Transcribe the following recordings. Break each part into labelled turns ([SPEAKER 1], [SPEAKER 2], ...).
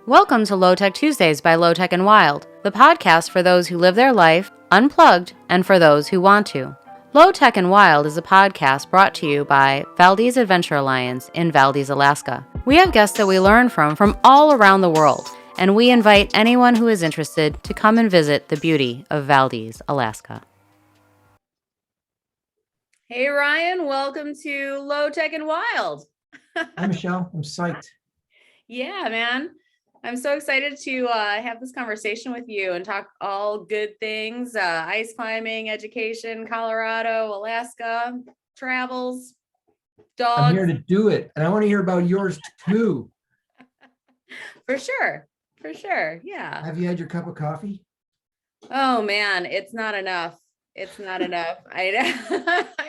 [SPEAKER 1] Welcome to LoTech Tuesdays by LoTech and Wild, the podcast for those who live their life unplugged and for those who want to. LoTech and Wild is a podcast brought to you by Valdez Adventure Alliance in Valdez, Alaska. We have guests that we learn from all around the world, and we invite anyone who is interested to come and visit the beauty of Valdez, Alaska. Hey Ryan, welcome to LoTech and Wild.
[SPEAKER 2] Hi Michelle, I'm psyched.
[SPEAKER 1] Yeah, man. I'm so excited to have this conversation with you and talk all good things, ice climbing, education, Colorado, Alaska, travels, dogs.
[SPEAKER 2] I'm here to do it, and I want to hear about yours too.
[SPEAKER 1] For sure. Yeah.
[SPEAKER 2] Have you had your cup of coffee?
[SPEAKER 1] Oh man, it's not enough. I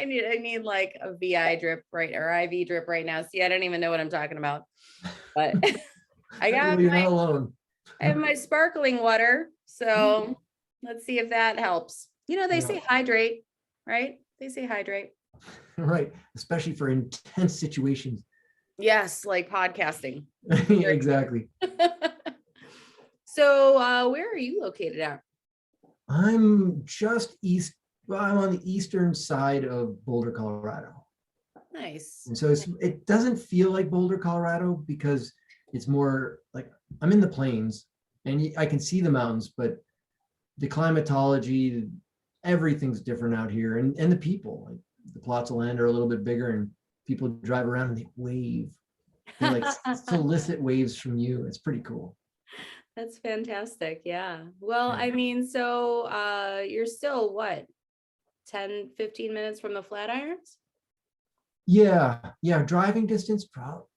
[SPEAKER 1] need like a VI drip right or IV drip right now. See, I don't even know what I'm talking about, but I got
[SPEAKER 2] You're not alone.
[SPEAKER 1] I have my sparkling water, so let's see if that helps. They say hydrate, right? They say hydrate.
[SPEAKER 2] Right, especially for intense situations.
[SPEAKER 1] Yes, like podcasting.
[SPEAKER 2] Exactly.
[SPEAKER 1] So, where are you located at?
[SPEAKER 2] I'm just east. Well, I'm on the eastern side of Boulder, Colorado.
[SPEAKER 1] Nice.
[SPEAKER 2] And so it doesn't feel like Boulder, Colorado, because it's more like I'm in the plains and I can see the mountains, but the climatology, everything's different out here. And the people, like the plots of land are a little bit bigger and people drive around and they wave. They like solicit waves from you. It's pretty cool.
[SPEAKER 1] That's fantastic. Yeah. Well, I mean, so you're still what, 10, 15 minutes from the Flatirons?
[SPEAKER 2] Yeah. Driving distance,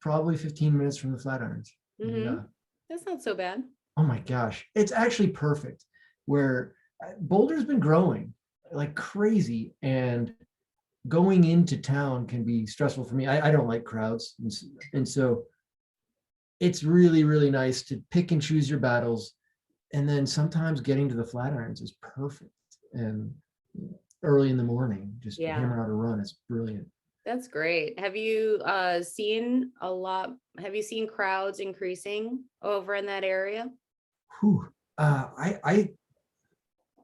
[SPEAKER 2] probably 15 minutes from the Flatirons.
[SPEAKER 1] Yeah. That's not so bad.
[SPEAKER 2] Oh my gosh. It's actually perfect where Boulder's been growing like crazy, and going into town can be stressful for me. I don't like crowds. And so it's really, really nice to pick and choose your battles. And then sometimes getting to the Flatirons is perfect. And early in the morning, just hammer out a run. It's brilliant.
[SPEAKER 1] That's great. Have you seen crowds increasing over in that area?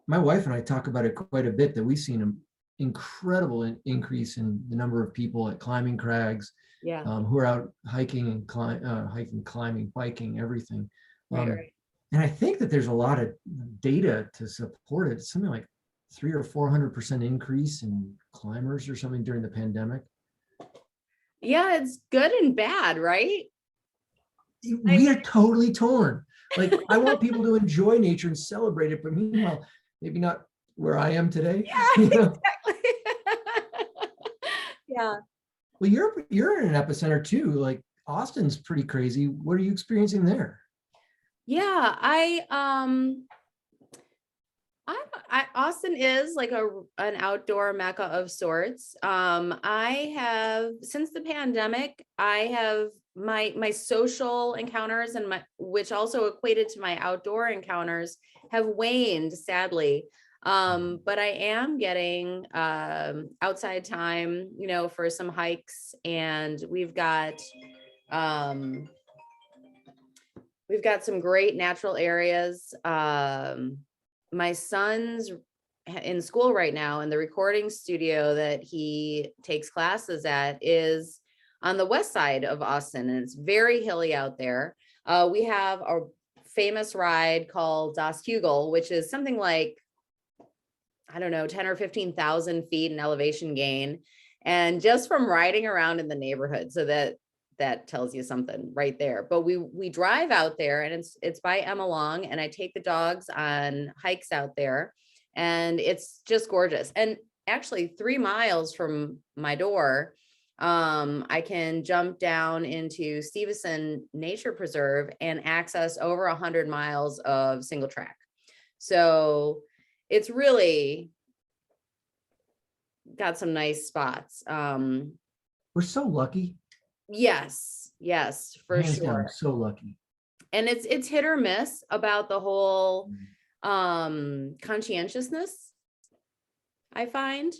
[SPEAKER 2] My wife and I talk about it quite a bit, that we've seen an incredible increase in the number of people at climbing crags, who are out hiking and climbing, biking, everything.
[SPEAKER 1] Right.
[SPEAKER 2] And I think that there's a lot of data to support it. It's something like 300 or 400% increase in climbers or something during the pandemic.
[SPEAKER 1] Yeah, it's good and bad, right?
[SPEAKER 2] We are totally torn. Like, I want people to enjoy nature and celebrate it, but meanwhile, maybe not where I am today.
[SPEAKER 1] Yeah, exactly. Yeah.
[SPEAKER 2] Well, you're in an epicenter too. Like, Austin's pretty crazy. What are you experiencing there?
[SPEAKER 1] Yeah, Austin is like an outdoor mecca of sorts. I have, since the pandemic, I have my social encounters and which also equated to my outdoor encounters, have waned, sadly. But I am getting outside time, for some hikes, and we've got some great natural areas. My son's in school right now, and the recording studio that he takes classes at is on the west side of Austin, and it's very hilly out there. We have a famous ride called Das Hugel, which is something like, I don't know, 10 or 15,000 feet in elevation gain. And just from riding around in the neighborhood, so that tells you something right there. But we drive out there, and it's by Emma Long, and I take the dogs on hikes out there, and it's just gorgeous. And actually 3 miles from my door, I can jump down into Stevenson Nature Preserve and access over 100 miles of single track. So it's really got some nice spots.
[SPEAKER 2] We're so lucky.
[SPEAKER 1] Yes, for
[SPEAKER 2] Hands
[SPEAKER 1] sure.
[SPEAKER 2] down, so lucky.
[SPEAKER 1] And it's hit or miss about the whole conscientiousness, I find.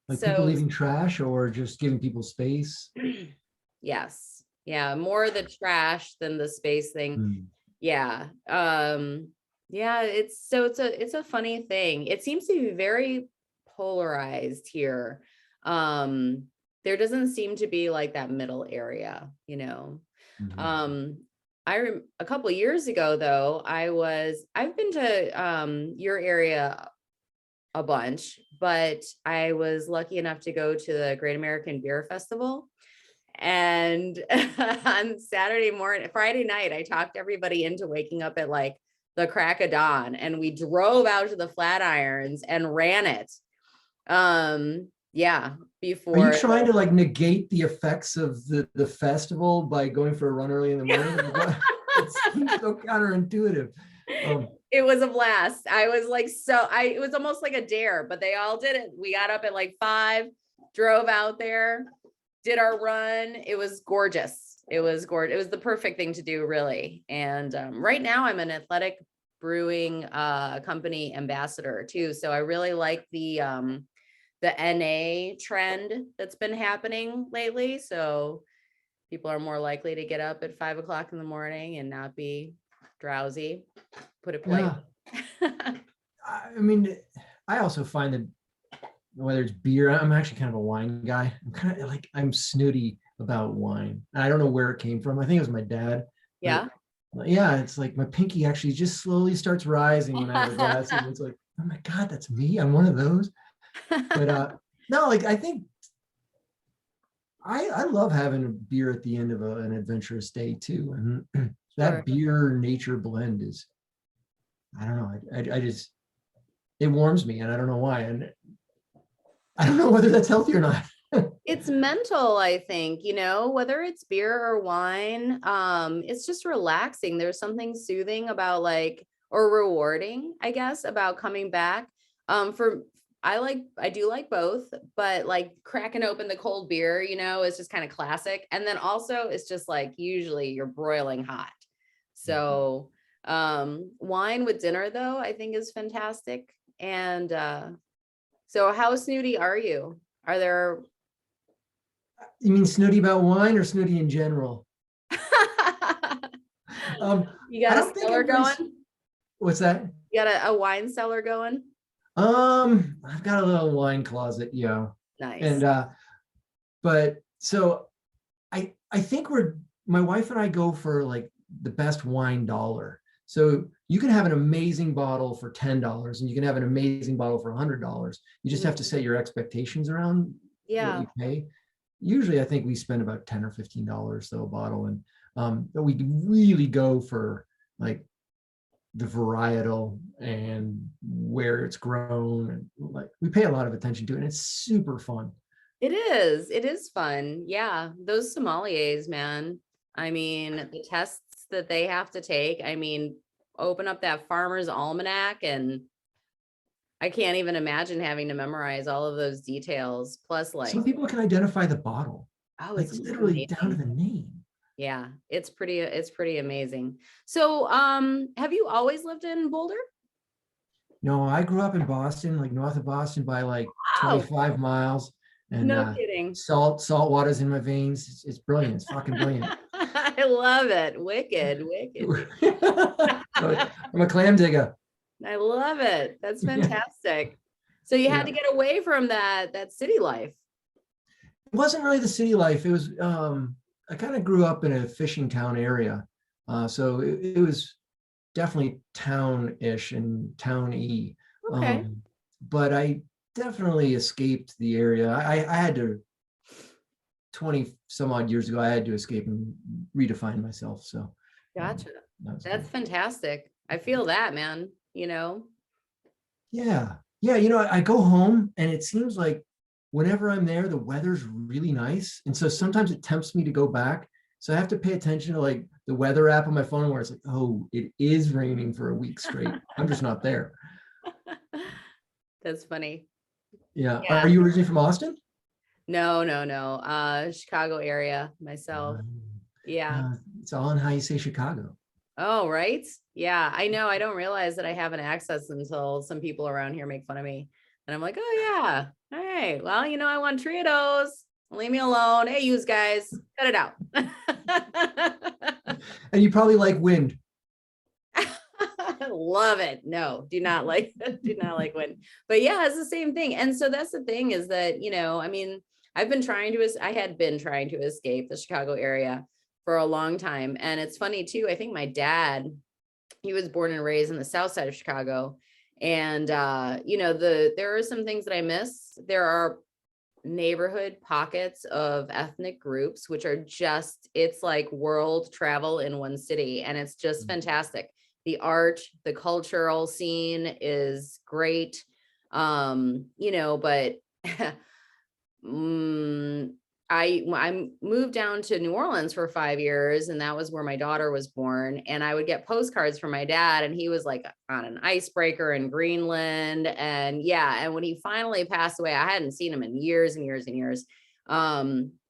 [SPEAKER 2] Like, people leaving trash or just giving people space.
[SPEAKER 1] Yes. Yeah, more the trash than the space thing.
[SPEAKER 2] Mm.
[SPEAKER 1] Yeah. Yeah, it's a funny thing. It seems to be very polarized here. Um, there doesn't seem to be like that middle area, you know.
[SPEAKER 2] Mhm.
[SPEAKER 1] Um, a couple of years ago though, I've been to your area a bunch, but I was lucky enough to go to the Great American Beer Festival. And on Friday night, I talked everybody into waking up at like the crack of dawn, and we drove out to the Flatirons and ran it. Yeah,
[SPEAKER 2] Are you
[SPEAKER 1] before.
[SPEAKER 2] trying to like negate the effects of the festival by going for a run early in the morning? Like, what? It seems so counterintuitive.
[SPEAKER 1] It was a blast. I was like, it was almost like a dare, but they all did it. We got up at like 5, drove out there, did our run. It was gorgeous. It was gorgeous. It was the perfect thing to do, really. And right now I'm an athletic brewing company ambassador too. So I really like the NA trend that's been happening lately. So people are more likely to get up at 5 o'clock in the morning and not be drowsy. Put it politely.
[SPEAKER 2] Yeah. I mean, I also find that whether it's beer, I'm actually kind of a wine guy. I'm kind of like, I'm snooty about wine. I don't know where it came from. I think it was my dad.
[SPEAKER 1] Yeah.
[SPEAKER 2] But yeah, it's like my pinky actually just slowly starts rising when I have a glass. And it's like, oh my God, that's me. I'm one of those. But no, like I think I love having a beer at the end of an adventurous day too. And that
[SPEAKER 1] Sure.
[SPEAKER 2] beer nature blend is, I don't know. I just, it warms me and I don't know why. And I don't know whether that's healthy or not.
[SPEAKER 1] It's mental, I think, whether it's beer or wine, it's just relaxing. There's something soothing about or rewarding, I guess, about coming back. For I do like both, but like cracking open the cold beer, is just kind of classic. And then also it's just like usually you're broiling hot. So wine with dinner though, I think is fantastic. And so how snooty are you? Are there
[SPEAKER 2] You mean snooty about wine or snooty in general?
[SPEAKER 1] You
[SPEAKER 2] I
[SPEAKER 1] got a
[SPEAKER 2] don't think
[SPEAKER 1] cellar
[SPEAKER 2] everybody's,
[SPEAKER 1] going?
[SPEAKER 2] what's that?
[SPEAKER 1] You got a wine cellar going?
[SPEAKER 2] I've got a little wine closet, yeah.
[SPEAKER 1] Nice.
[SPEAKER 2] And but so I think my wife and I go for like the best wine dollar. So you can have an amazing bottle for $10 and you can have an amazing bottle for $100. You just have to set your expectations around what
[SPEAKER 1] Yeah.
[SPEAKER 2] you pay. Usually I think we spend about $10 or $15 though a bottle. And but we really go for like the varietal and where it's grown, and like we pay a lot of attention to it, and it's super fun.
[SPEAKER 1] It is. It is fun. Yeah. Those sommeliers, man. I mean, the tests that they have to take. I mean, open up that farmer's almanac and I can't even imagine having to memorize all of those details. Plus,
[SPEAKER 2] Some people can identify the bottle,
[SPEAKER 1] oh,
[SPEAKER 2] like
[SPEAKER 1] it's just
[SPEAKER 2] literally down to
[SPEAKER 1] amazing.
[SPEAKER 2] the name.
[SPEAKER 1] Yeah, it's pretty amazing. So, have you always lived in Boulder?
[SPEAKER 2] No, I grew up in Boston, like north of Boston by like
[SPEAKER 1] Wow.
[SPEAKER 2] 25 miles, and
[SPEAKER 1] No kidding.
[SPEAKER 2] salt water's in my veins. It's brilliant. It's fucking brilliant.
[SPEAKER 1] I love it. Wicked, wicked.
[SPEAKER 2] I'm a clam digger.
[SPEAKER 1] I love it. That's
[SPEAKER 2] Yeah,
[SPEAKER 1] fantastic. So you had
[SPEAKER 2] yeah.
[SPEAKER 1] to get away from that city life.
[SPEAKER 2] It wasn't really the city life. It was I kind of grew up in a fishing town area. So it was definitely town-ish and town-y.
[SPEAKER 1] Okay.
[SPEAKER 2] But I definitely escaped the area. I had to 20 some odd years ago, I had to escape and redefine myself. So
[SPEAKER 1] Gotcha.
[SPEAKER 2] that was
[SPEAKER 1] That's
[SPEAKER 2] good.
[SPEAKER 1] fantastic. I feel that, man,
[SPEAKER 2] Yeah. Yeah. I go home and it seems like whenever I'm there, the weather's really nice. And so sometimes it tempts me to go back. So I have to pay attention to like the weather app on my phone where it's like, oh, it is raining for a week straight. I'm just not there.
[SPEAKER 1] That's funny.
[SPEAKER 2] Yeah.
[SPEAKER 1] Yeah.
[SPEAKER 2] Are you originally from Austin?
[SPEAKER 1] No, no, no. Chicago area myself.
[SPEAKER 2] Um,
[SPEAKER 1] Yeah.
[SPEAKER 2] it's all in how you say Chicago.
[SPEAKER 1] Oh, right. Yeah, I know. I don't realize that I have an access until some people around here make fun of me. And I'm like, oh yeah. All right. Well, I want Triados. Leave me alone. Hey, you guys, cut it out.
[SPEAKER 2] And you probably like wind.
[SPEAKER 1] Love it. No, do not like wind. But yeah, it's the same thing. And so that's the thing is that, I mean, I had been trying to escape the Chicago area for a long time. And it's funny too. I think my dad, he was born and raised in the south side of Chicago. And there are some things that I miss. There are neighborhood pockets of ethnic groups, which are it's like world travel in one city. And it's just fantastic. The art, the cultural scene is great. But I moved down to New Orleans for 5 years, and that was where my daughter was born. And I would get postcards from my dad, and he was like on an icebreaker in Greenland. And yeah, and when he finally passed away, I hadn't seen him in years and years and years.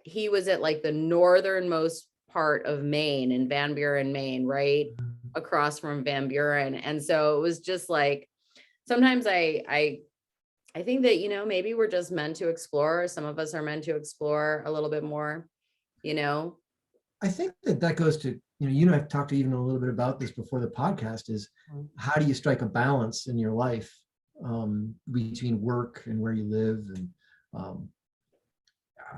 [SPEAKER 1] He was at like the northernmost part of Maine, in Van Buren, Maine, right across from Van Buren. And so it was just like, sometimes I think that, maybe we're just meant to explore. Some of us are meant to explore a little bit more,
[SPEAKER 2] I think that goes to, you and I've talked to even a little bit about this before the podcast, is how do you strike a balance in your life between work and where you live? And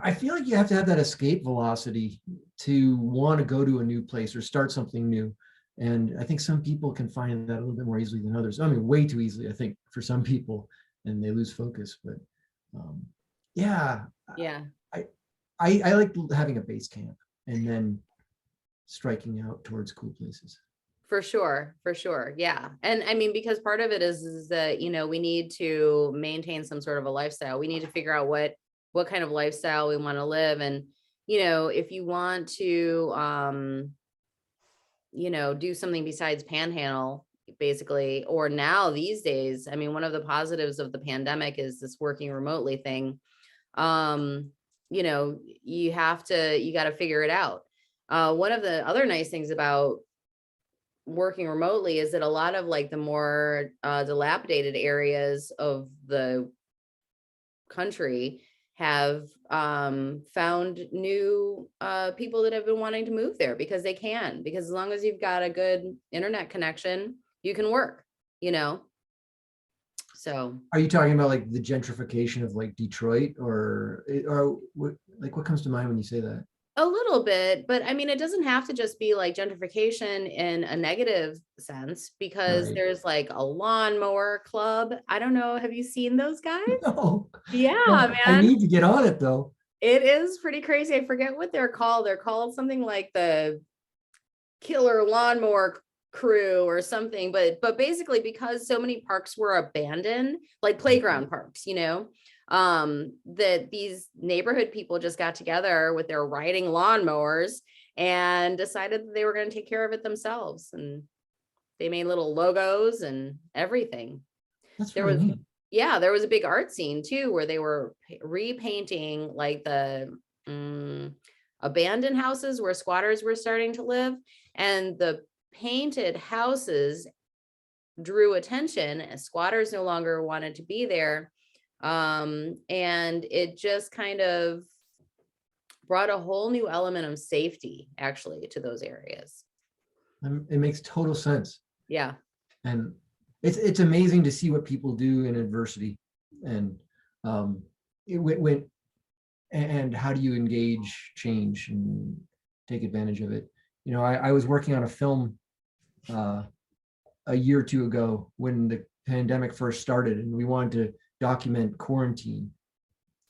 [SPEAKER 2] I feel like you have to have that escape velocity to want to go to a new place or start something new. And I think some people can find that a little bit more easily than others. I mean, way too easily, I think, for some people, and they lose focus. But yeah,
[SPEAKER 1] yeah,
[SPEAKER 2] I like having a base camp and then striking out towards cool places.
[SPEAKER 1] for sure. Yeah. And I mean, because part of it is that, we need to maintain some sort of a lifestyle. We need to figure out what kind of lifestyle we want to live. And, if you want to, do something besides panhandle, basically, or now these days, I mean, one of the positives of the pandemic is this working remotely thing. You got to figure it out. One of the other nice things about working remotely is that a lot of like the more dilapidated areas of the country have found new people that have been wanting to move there because as long as you've got a good internet connection, you can work, so.
[SPEAKER 2] Are you talking about like the gentrification of like Detroit, or what comes to mind when you say that?
[SPEAKER 1] A little bit, but I mean, it doesn't have to just be like gentrification in a negative sense, because
[SPEAKER 2] Right.
[SPEAKER 1] there's like a lawnmower club. I don't know. Have you seen those guys?
[SPEAKER 2] No,
[SPEAKER 1] Yeah,
[SPEAKER 2] no, I
[SPEAKER 1] man.
[SPEAKER 2] need to get on it though.
[SPEAKER 1] It is pretty crazy. I forget what they're called. They're called something like the Killer Lawnmower Crew or something. But basically, because so many parks were abandoned, like playground parks, that these neighborhood people just got together with their riding lawnmowers and decided that they were going to take care of it themselves. And they made little logos and everything.
[SPEAKER 2] That's
[SPEAKER 1] There
[SPEAKER 2] really
[SPEAKER 1] was,
[SPEAKER 2] neat.
[SPEAKER 1] yeah, there was a big art scene too, where they were repainting like the abandoned houses where squatters were starting to live. And the painted houses drew attention, as squatters no longer wanted to be there. And it just kind of brought a whole new element of safety actually to those areas.
[SPEAKER 2] It makes total sense.
[SPEAKER 1] Yeah.
[SPEAKER 2] And it's amazing to see what people do in adversity, and and how do you engage change and take advantage of it. I was working on a film a year or two ago when the pandemic first started, and we wanted to document quarantine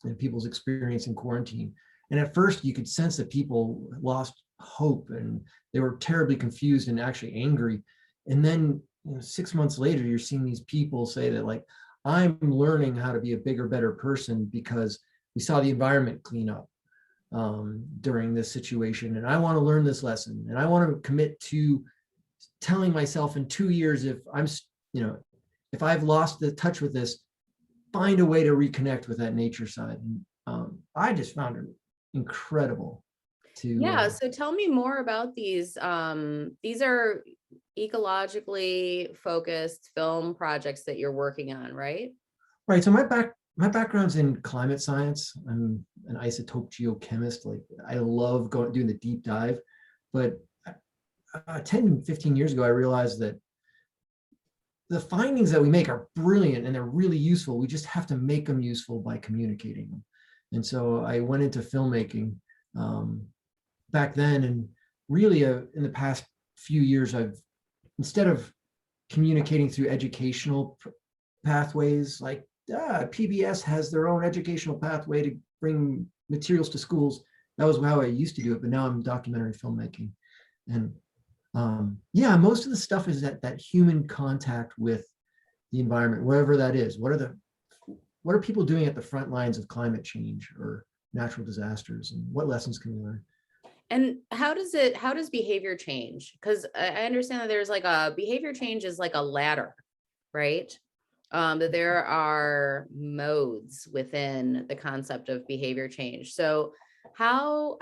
[SPEAKER 2] and people's experience in quarantine. And at first you could sense that people lost hope and they were terribly confused and actually angry. And then 6 months later, you're seeing these people say that, like, I'm learning how to be a bigger, better person because we saw the environment clean up during this situation. And I want to learn this lesson. And I want to commit to telling myself in 2 years, if if I've lost the touch with this, find a way to reconnect with that nature side. And I just found it incredible to.
[SPEAKER 1] Yeah. So tell me more about these. These are ecologically focused film projects that you're working on, right?
[SPEAKER 2] Right. So my background's in climate science. I'm an isotope geochemist. Like, I love doing the deep dive. But 10, 15 years ago, I realized that the findings that we make are brilliant and they're really useful. We just have to make them useful by communicating them. And so I went into filmmaking back then, and really in the past few years, instead of communicating through educational pathways, like PBS has their own educational pathway to bring materials to schools. That was how I used to do it, but now I'm documentary filmmaking. And yeah, most of the stuff is that human contact with the environment, wherever that is. What are people doing at the front lines of climate change or natural disasters, and what lessons can we learn?
[SPEAKER 1] And how does behavior change? Because I understand that there's like a behavior change is like a ladder, right? That there are modes within the concept of behavior change. So how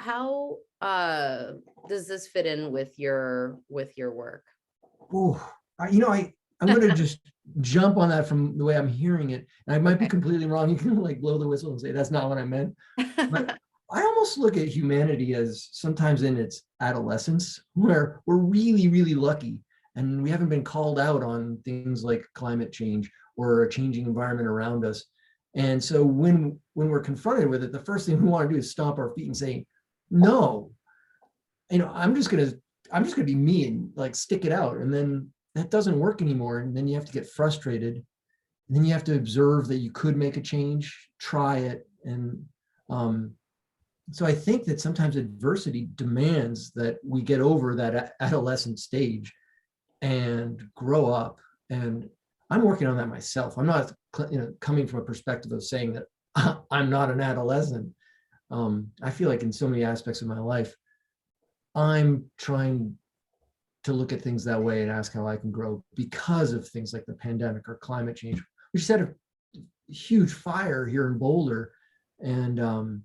[SPEAKER 1] does this fit in with your work?
[SPEAKER 2] Oh, I'm going to just jump on that from the way I'm hearing it. And I might be completely wrong. You can like blow the whistle and say, that's not what I meant. But I almost look at humanity as sometimes in its adolescence, where we're really, really lucky and we haven't been called out on things like climate change or a changing environment around us. And so when we're confronted with it, the first thing we want to do is stomp our feet and say, no, I'm just gonna be me and like stick it out. And then that doesn't work anymore. And then you have to get frustrated. And then you have to observe that you could make a change, try it. And so I think that sometimes adversity demands that we get over that adolescent stage and grow up. And I'm working on that myself. I'm not, coming from a perspective of saying that I'm not an adolescent. I feel like in so many aspects of my life, I'm trying to look at things that way and ask how I can grow because of things like the pandemic or climate change. We just had a huge fire here in Boulder, and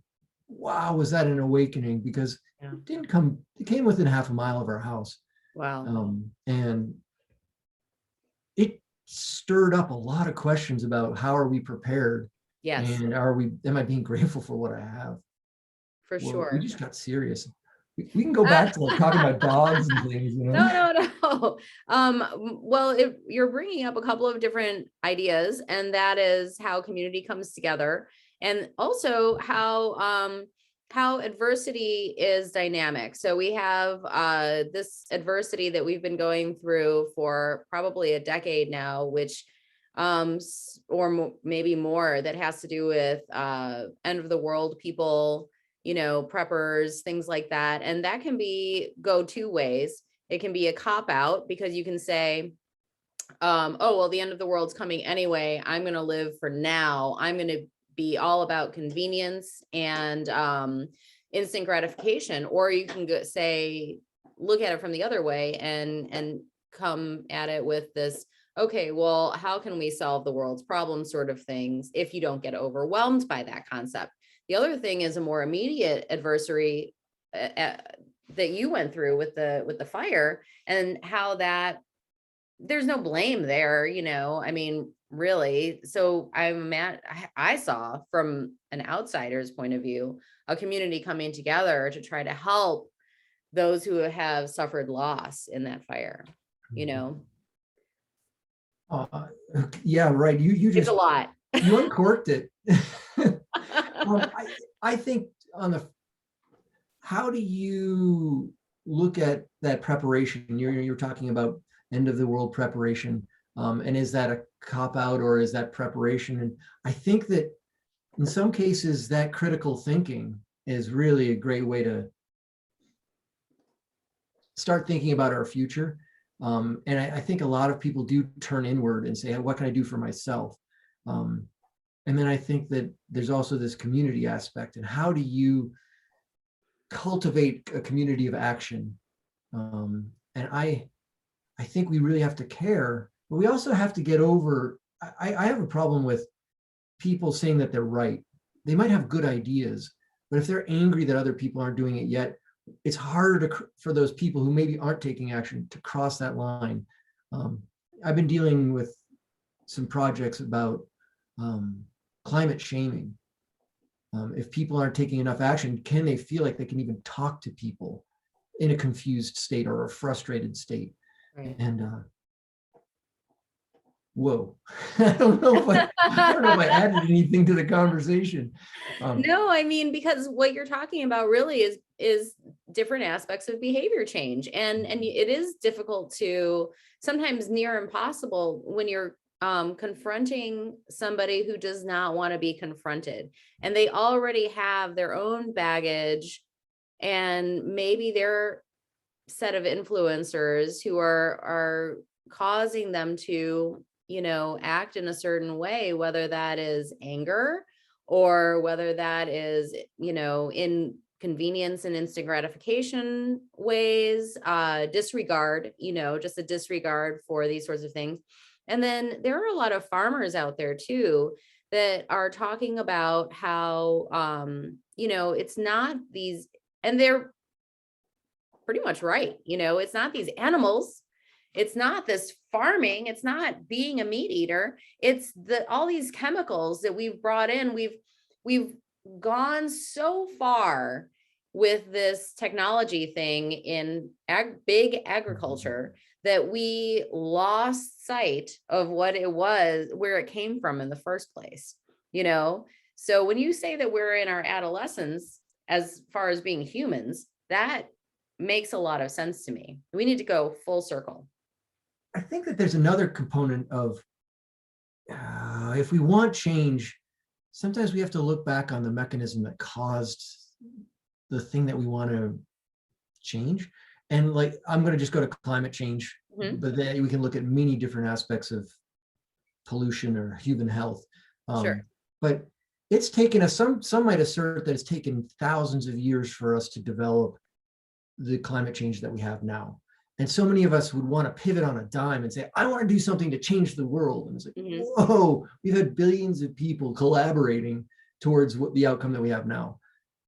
[SPEAKER 2] wow, was that an awakening, because it came within half a mile of our house.
[SPEAKER 1] Wow.
[SPEAKER 2] And it stirred up a lot of questions about how are we prepared,
[SPEAKER 1] Yes,
[SPEAKER 2] and am I being grateful for what I have?
[SPEAKER 1] for
[SPEAKER 2] Well, we
[SPEAKER 1] sure.
[SPEAKER 2] just got serious. We can go back to like talking about dogs and things,
[SPEAKER 1] No. Well, you're bringing up a couple of different ideas, and that is how community comes together, and also how adversity is dynamic. So we have this adversity that we've been going through for probably a decade now, which maybe more, that has to do with end of the world people, preppers, things like that. And that can go two ways. It can be a cop out, because you can say, oh, well, the end of the world's coming anyway. I'm going to live for now. I'm going to be all about convenience and instant gratification. Or you can look at it from the other way and come at it with this, okay, well, how can we solve the world's problems sort of things, if you don't get overwhelmed by that concept. The other thing is a more immediate adversary that you went through with the fire, and how that there's no blame there, I mean, really. So I saw from an outsider's point of view, a community coming together to try to help those who have suffered loss in that fire,
[SPEAKER 2] Yeah, right. You
[SPEAKER 1] It's
[SPEAKER 2] just
[SPEAKER 1] a lot.
[SPEAKER 2] you uncorked it. I think how do you look at that preparation? You're talking about end of the world preparation, and is that a cop out, or is that preparation? And I think that in some cases that critical thinking is really a great way to start thinking about our future. And I think a lot of people do turn inward and say, what can I do for myself? And then I think that there's also this community aspect, and how do you cultivate a community of action? And I think we really have to care, but we also have to get over, I have a problem with people saying that they're right. They might have good ideas, but if they're angry that other people aren't doing it yet, it's harder for those people who maybe aren't taking action to cross that line. I've been dealing with some projects about climate shaming. If people aren't taking enough action, can they feel like they can even talk to people in a confused state or a frustrated state.
[SPEAKER 1] Right.
[SPEAKER 2] And whoa, I don't know if I added anything to the conversation.
[SPEAKER 1] No, I mean, because what you're talking about really is different aspects of behavior change, and it is difficult to, sometimes near impossible, when you're confronting somebody who does not want to be confronted, and they already have their own baggage, and maybe their set of influencers who are causing them to, act in a certain way, whether that is anger or whether that is, inconvenience and instant gratification ways, disregard, just a disregard for these sorts of things. And then there are a lot of farmers out there too that are talking about how, it's not these, and they're pretty much right. It's not these animals. It's not this farming. It's not being a meat eater. It's all these chemicals that we've brought in. We've gone so far with this technology thing in big agriculture that we lost sight of what it was, where it came from in the first place. So when you say that we're in our adolescence, as far as being humans, that makes a lot of sense to me. We need to go full circle.
[SPEAKER 2] I think that there's another component of if we want change, sometimes we have to look back on the mechanism that caused the thing that we want to change. And like, I'm going to just go to climate change, but then we can look at many different aspects of pollution or human health.
[SPEAKER 1] Sure.
[SPEAKER 2] But it's taken us, some might assert that it's taken thousands of years for us to develop the climate change that we have now. And so many of us would want to pivot on a dime and say, I want to do something to change the world. And it's like, whoa, we've had billions of people collaborating towards what the outcome that we have now.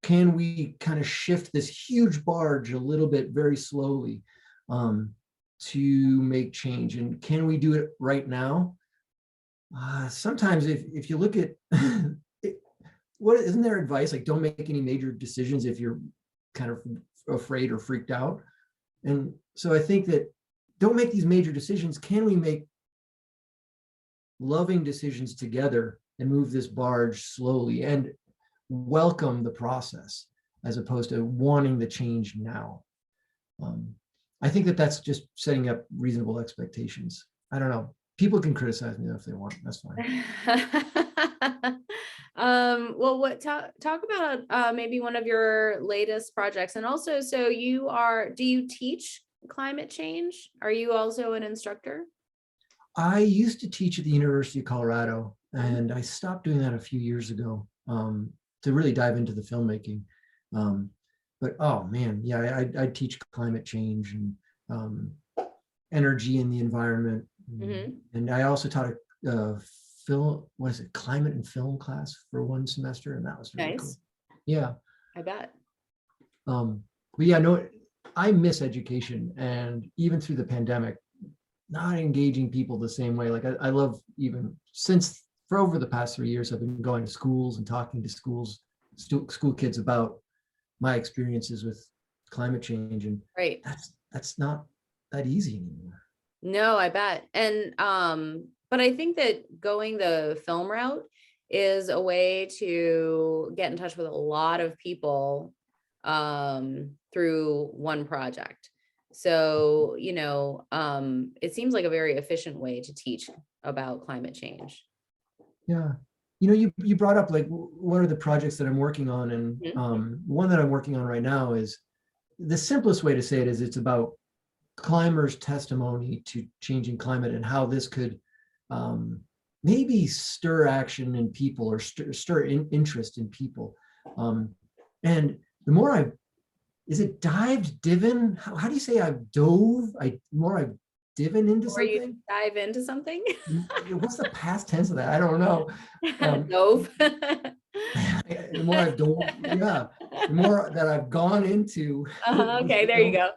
[SPEAKER 2] Can we kind of shift this huge barge a little bit very slowly to make change? And can we do it right now? Sometimes if you look at, what isn't there advice? Like, don't make any major decisions if you're kind of afraid or freaked out. And so I think that don't make these major decisions. Can we make loving decisions together and move this barge slowly and welcome the process as opposed to wanting the change now? I think that that's just setting up reasonable expectations. I don't know. People can criticize me if they want. That's fine.
[SPEAKER 1] Well, talk about maybe one of your latest projects, and also, so do you teach climate change? Are you also an instructor?
[SPEAKER 2] I used to teach at the University of Colorado, and I stopped doing that a few years ago to really dive into the filmmaking. But oh man, yeah, I teach climate change and energy in the environment, and I also taught a climate and film class for one semester, and that was really
[SPEAKER 1] Nice.
[SPEAKER 2] cool. Yeah,
[SPEAKER 1] I bet.
[SPEAKER 2] but yeah, no, I miss education, and even through the pandemic, not engaging people the same way. Like I love, even since for over the past 3 years, I've been going to schools and talking to school kids about my experiences with climate change, and
[SPEAKER 1] Right.
[SPEAKER 2] that's not that easy anymore.
[SPEAKER 1] No, I bet. And but I think that going the film route is a way to get in touch with a lot of people through one project. So, it seems like a very efficient way to teach about climate change.
[SPEAKER 2] Yeah. You brought up like what are the projects that I'm working on, and one that I'm working on right now is, the simplest way to say it is, it's about climbers' testimony to changing climate and how this could maybe stir action in people, or stir interest in people. And the more is it dived, divin? How do you say I've dove? More I've divin into
[SPEAKER 1] Or you
[SPEAKER 2] something?
[SPEAKER 1] dive into something?
[SPEAKER 2] What's the past tense of that? I don't know.
[SPEAKER 1] Dove.
[SPEAKER 2] The more I've dove, yeah, the more that I've gone into.
[SPEAKER 1] Okay, there you go.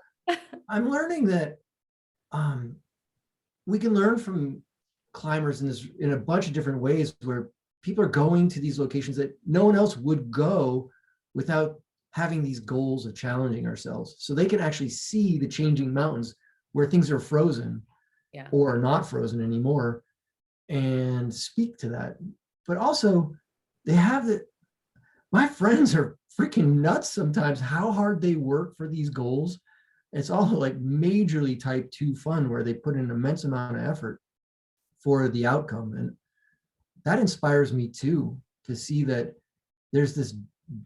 [SPEAKER 2] I'm learning that we can learn from climbers in a bunch of different ways, where people are going to these locations that no one else would go without having these goals of challenging ourselves so they can actually see the changing mountains where things are frozen
[SPEAKER 1] Yeah.
[SPEAKER 2] or not frozen anymore and speak to that. But also they have the, my friends are freaking nuts sometimes how hard they work for these goals. It's all like majorly type 2 fun where they put an immense amount of effort for the outcome. And that inspires me too, to see that there's this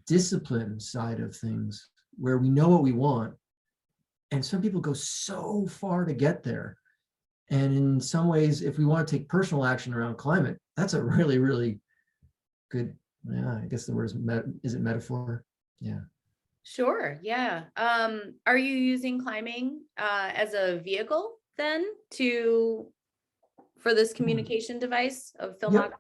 [SPEAKER 2] discipline side of things where we know what we want. And some people go so far to get there. And in some ways, if we want to take personal action around climate, that's a really, really good, yeah, I guess the word is it metaphor? Yeah.
[SPEAKER 1] Sure. Yeah. Are you using climbing as a vehicle then for this communication device of filmography?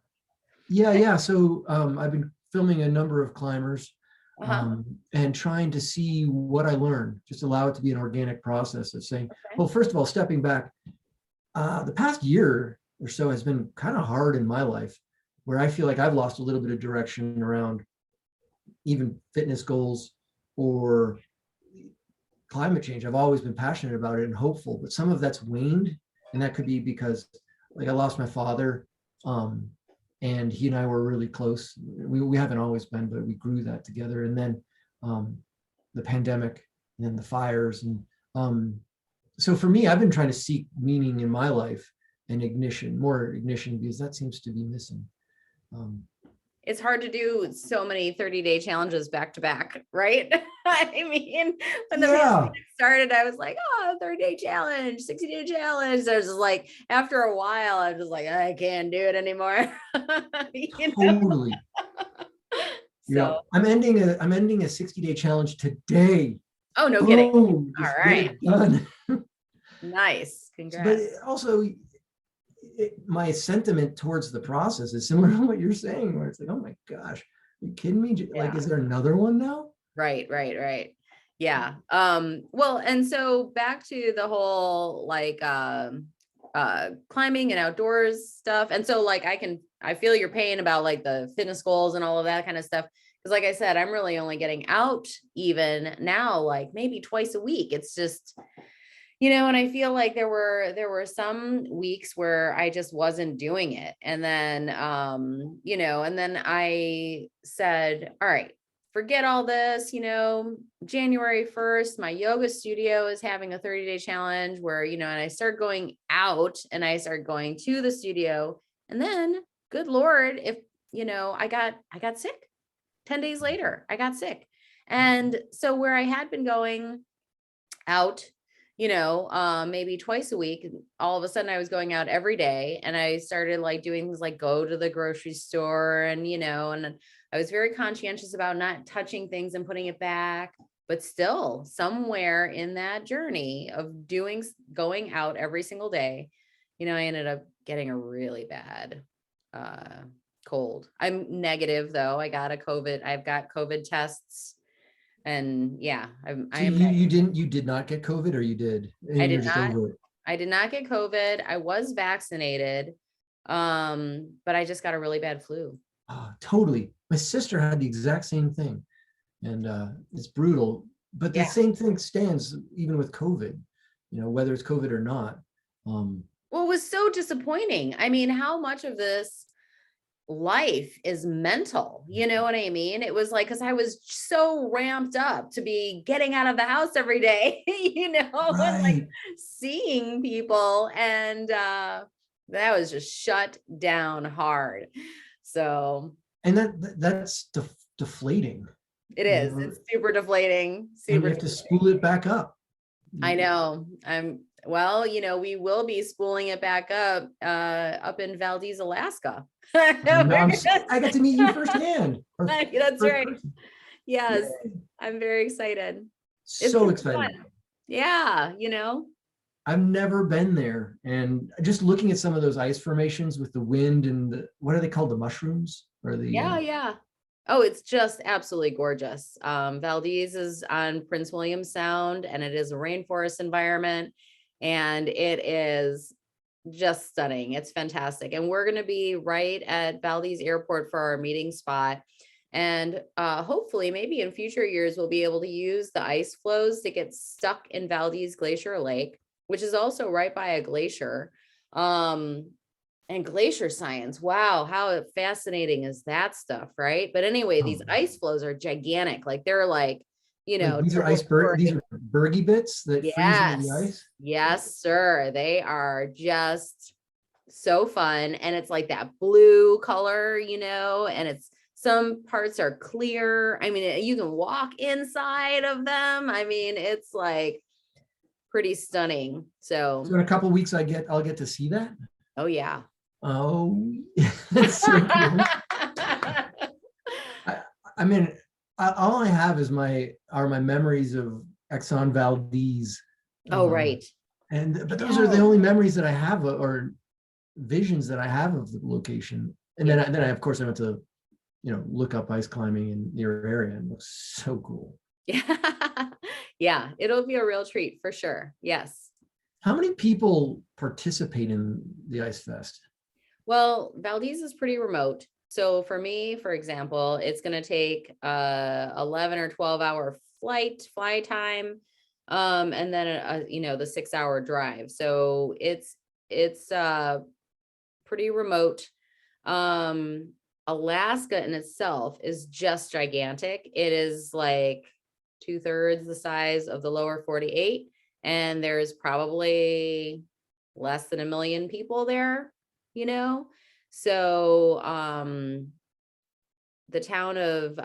[SPEAKER 2] Yep. Yeah. So I've been filming a number of climbers
[SPEAKER 1] Uh-huh.
[SPEAKER 2] and trying to see what I learn, just allow it to be an organic process of saying,
[SPEAKER 1] Okay.
[SPEAKER 2] well, first of all, stepping back, the past year or so has been kind of hard in my life where I feel like I've lost a little bit of direction around even fitness goals or climate change. I've always been passionate about it and hopeful, but some of that's waned. And that could be because like I lost my father, and he and I were really close. We haven't always been, but we grew that together. And then the pandemic and then the fires. And so for me, I've been trying to seek meaning in my life and ignition, more ignition, because that seems to be missing.
[SPEAKER 1] It's hard to do so many 30-day challenges back to back, right? I mean, when the
[SPEAKER 2] Yeah,
[SPEAKER 1] pandemic started, I was like, oh, 30-day challenge, 60-day challenge. There's just like, after a while, I'm just like, I can't do it anymore. You know?
[SPEAKER 2] totally. Yeah,
[SPEAKER 1] So,
[SPEAKER 2] I'm ending a 60-day challenge today.
[SPEAKER 1] oh, no kidding.
[SPEAKER 2] Boom,
[SPEAKER 1] All
[SPEAKER 2] just get
[SPEAKER 1] right.
[SPEAKER 2] it done.
[SPEAKER 1] Nice.
[SPEAKER 2] But
[SPEAKER 1] Congrats.
[SPEAKER 2] also, my sentiment towards the process is similar to what you're saying, where it's like, oh my gosh, are you kidding me? Like,
[SPEAKER 1] Yeah.
[SPEAKER 2] is there another one now?
[SPEAKER 1] Right. Yeah. Well, and so back to the whole like climbing and outdoors stuff. And so like I feel your pain about like the fitness goals and all of that kind of stuff. Cause like I said, I'm really only getting out even now, like maybe twice a week. It's just, and I feel like there were some weeks where I just wasn't doing it. And then and then I said, all right, forget all this, January 1st, my yoga studio is having a 30-day challenge where, and I start going out and I start going to the studio. And then, good Lord, if, I got sick. 10 days later, I got sick. And so where I had been going out, maybe twice a week, all of a sudden I was going out every day, and I started like doing things like go to the grocery store, and and I was very conscientious about not touching things and putting it back. But still, somewhere in that journey of going out every single day, I ended up getting a really bad cold. I'm negative though. I've got COVID tests. And yeah, I
[SPEAKER 2] So
[SPEAKER 1] am.
[SPEAKER 2] you did not get COVID, or you did, and you're just over it.
[SPEAKER 1] I did not get COVID. I was vaccinated. But I just got a really bad flu.
[SPEAKER 2] Totally. My sister had the exact same thing, and it's brutal. But the
[SPEAKER 1] Yeah.
[SPEAKER 2] same thing stands even with COVID. Whether it's COVID or not.
[SPEAKER 1] Well, it was so disappointing. I mean, how much of this life is mental, you know what I mean? It was like, because I was so ramped up to be getting out of the house every day, and like
[SPEAKER 2] Right.
[SPEAKER 1] seeing people, and that was just shut down hard. So
[SPEAKER 2] And that's deflating.
[SPEAKER 1] it
[SPEAKER 2] You
[SPEAKER 1] is.
[SPEAKER 2] know,
[SPEAKER 1] It's super deflating.
[SPEAKER 2] and you
[SPEAKER 1] Super
[SPEAKER 2] have to
[SPEAKER 1] deflating.
[SPEAKER 2] spool it back up.
[SPEAKER 1] I know. Well, we will be spooling it back up in Valdez, Alaska.
[SPEAKER 2] I know. I got to meet you firsthand.
[SPEAKER 1] That's
[SPEAKER 2] First
[SPEAKER 1] right.
[SPEAKER 2] person.
[SPEAKER 1] Yes,
[SPEAKER 2] Yay.
[SPEAKER 1] I'm very excited. It's
[SPEAKER 2] So
[SPEAKER 1] gonna be
[SPEAKER 2] excited.
[SPEAKER 1] fun. Yeah,
[SPEAKER 2] I've never been there, and just looking at some of those ice formations with the wind and what are they called, the mushrooms or the
[SPEAKER 1] yeah. Oh, it's just absolutely gorgeous. Valdez is on Prince William Sound, and it is a rainforest environment, and it is just stunning. It's fantastic. And we're going to be right at Valdez Airport for our meeting spot. And hopefully maybe in future years, we'll be able to use the ice flows to get stuck in Valdez Glacier Lake, which is also right by a glacier. And glacier science, wow, how fascinating is that stuff, right? But anyway, these
[SPEAKER 2] Oh,
[SPEAKER 1] ice flows are gigantic. Like they're like,
[SPEAKER 2] like these are
[SPEAKER 1] 2 or 4
[SPEAKER 2] these are bergy bits that freeze into the
[SPEAKER 1] Yes.
[SPEAKER 2] ice.
[SPEAKER 1] Yes, sir. They are just so fun. And it's like that blue color, and it's some parts are clear. I mean, you can walk inside of them. I mean, it's like pretty stunning.
[SPEAKER 2] So
[SPEAKER 1] So,
[SPEAKER 2] in a couple of weeks, I'll get to see that.
[SPEAKER 1] oh yeah.
[SPEAKER 2] Oh, that's so cool. I, I mean, all I have is my memories of Exxon Valdez,
[SPEAKER 1] Oh, right.
[SPEAKER 2] but those are the
[SPEAKER 1] No.
[SPEAKER 2] only memories that I have, or visions that I have of the location. And
[SPEAKER 1] Yeah.
[SPEAKER 2] then I of course I went to look up ice climbing in your area, and it looks so cool.
[SPEAKER 1] Yeah. Yeah. It'll be a real treat for sure. Yes.
[SPEAKER 2] How many people participate in the Ice Fest?
[SPEAKER 1] Well, Valdez is pretty remote. So for me, for example, it's going to take 11 or 12-hour fly time, and then the 6-hour drive. So it's pretty remote. Um, Alaska in itself is just gigantic. It is like 2/3 the size of the lower 48, and there's probably less than 1 million people there, you know? So, the town of,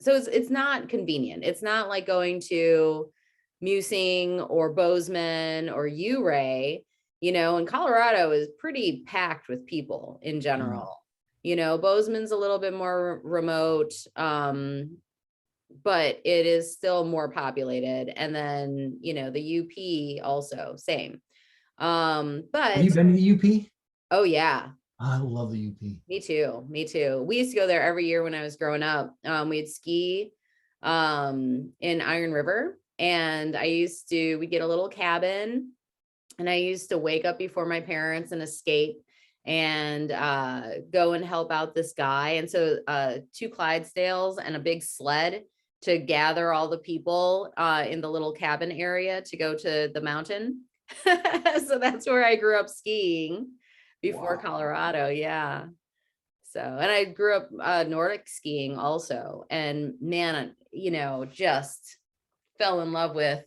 [SPEAKER 1] so it's not convenient. It's not like going to Musing or Bozeman or Ouray, and Colorado is pretty packed with people in
[SPEAKER 2] Mm.
[SPEAKER 1] general. Bozeman's a little bit more remote, but it is still more populated. And then, the UP also same.
[SPEAKER 2] Have you
[SPEAKER 1] But
[SPEAKER 2] been to the UP?
[SPEAKER 1] oh yeah,
[SPEAKER 2] I love the UP.
[SPEAKER 1] me too. Me too. We used to go there every year when I was growing up. We'd ski in Iron River, and we'd get a little cabin, and I used to wake up before my parents and escape and go and help out this guy. And so 2 Clydesdales and a big sled to gather all the people in the little cabin area to go to the mountain. So that's where I grew up skiing before
[SPEAKER 2] Wow.
[SPEAKER 1] Colorado. Yeah. So, and I grew up Nordic skiing also. And man, just fell in love with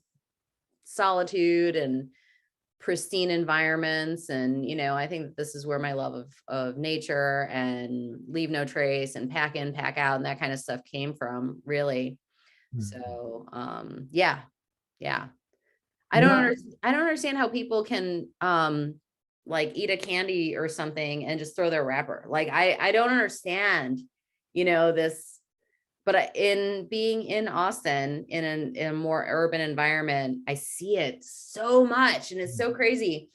[SPEAKER 1] solitude and pristine environments. And, I think that this is where my love of nature and leave no trace and pack in, pack out, and that kind of stuff came from, really.
[SPEAKER 2] Mhm.
[SPEAKER 1] So, yeah, yeah.
[SPEAKER 2] You know,
[SPEAKER 1] I don't understand how people can like eat a candy or something and just throw their wrapper. Like I don't understand, this, but in being in Austin in a more urban environment, I see it so much and it's so crazy.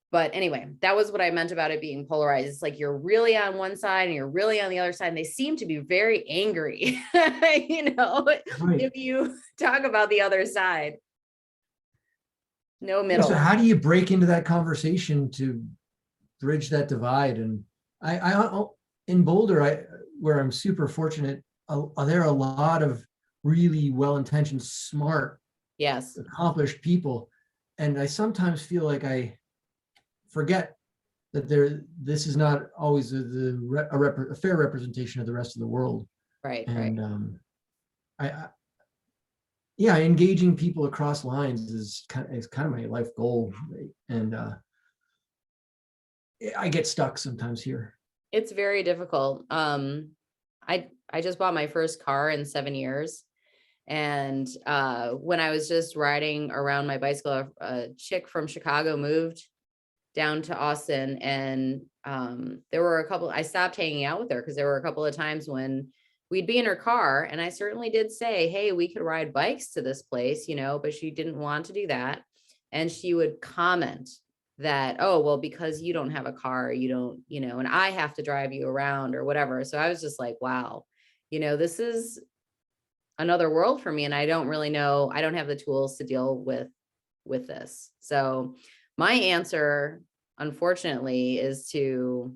[SPEAKER 1] But anyway, that was what I meant about it being polarized. It's like you're really on one side and you're really on the other side. And they seem to be very angry,
[SPEAKER 2] right.
[SPEAKER 1] if you talk about the other side. No
[SPEAKER 2] Yeah, so
[SPEAKER 1] middle.
[SPEAKER 2] how do you break into that conversation to bridge that divide? And I in Boulder, where I'm super fortunate, there are a lot of really well-intentioned, smart,
[SPEAKER 1] Yes.
[SPEAKER 2] accomplished people, and I sometimes feel like I forget that this is not always a fair representation of the rest of the world.
[SPEAKER 1] Right. Right.
[SPEAKER 2] And I yeah, engaging people across lines is kind of my life goal, and I get stuck sometimes here.
[SPEAKER 1] It's very difficult. I just bought my first car in 7 years. And when I was just riding around my bicycle, a chick from Chicago moved down to Austin. And there were I stopped hanging out with her because there were a couple of times when we'd be in her car. And I certainly did say, hey, we could ride bikes to this place, but she didn't want to do that. And she would comment that, oh, well, because you don't have a car, you don't, and I have to drive you around or whatever. So I was just like, wow, this is another world for me. And I don't really know, I don't have the tools to deal with this. So my answer, unfortunately, is to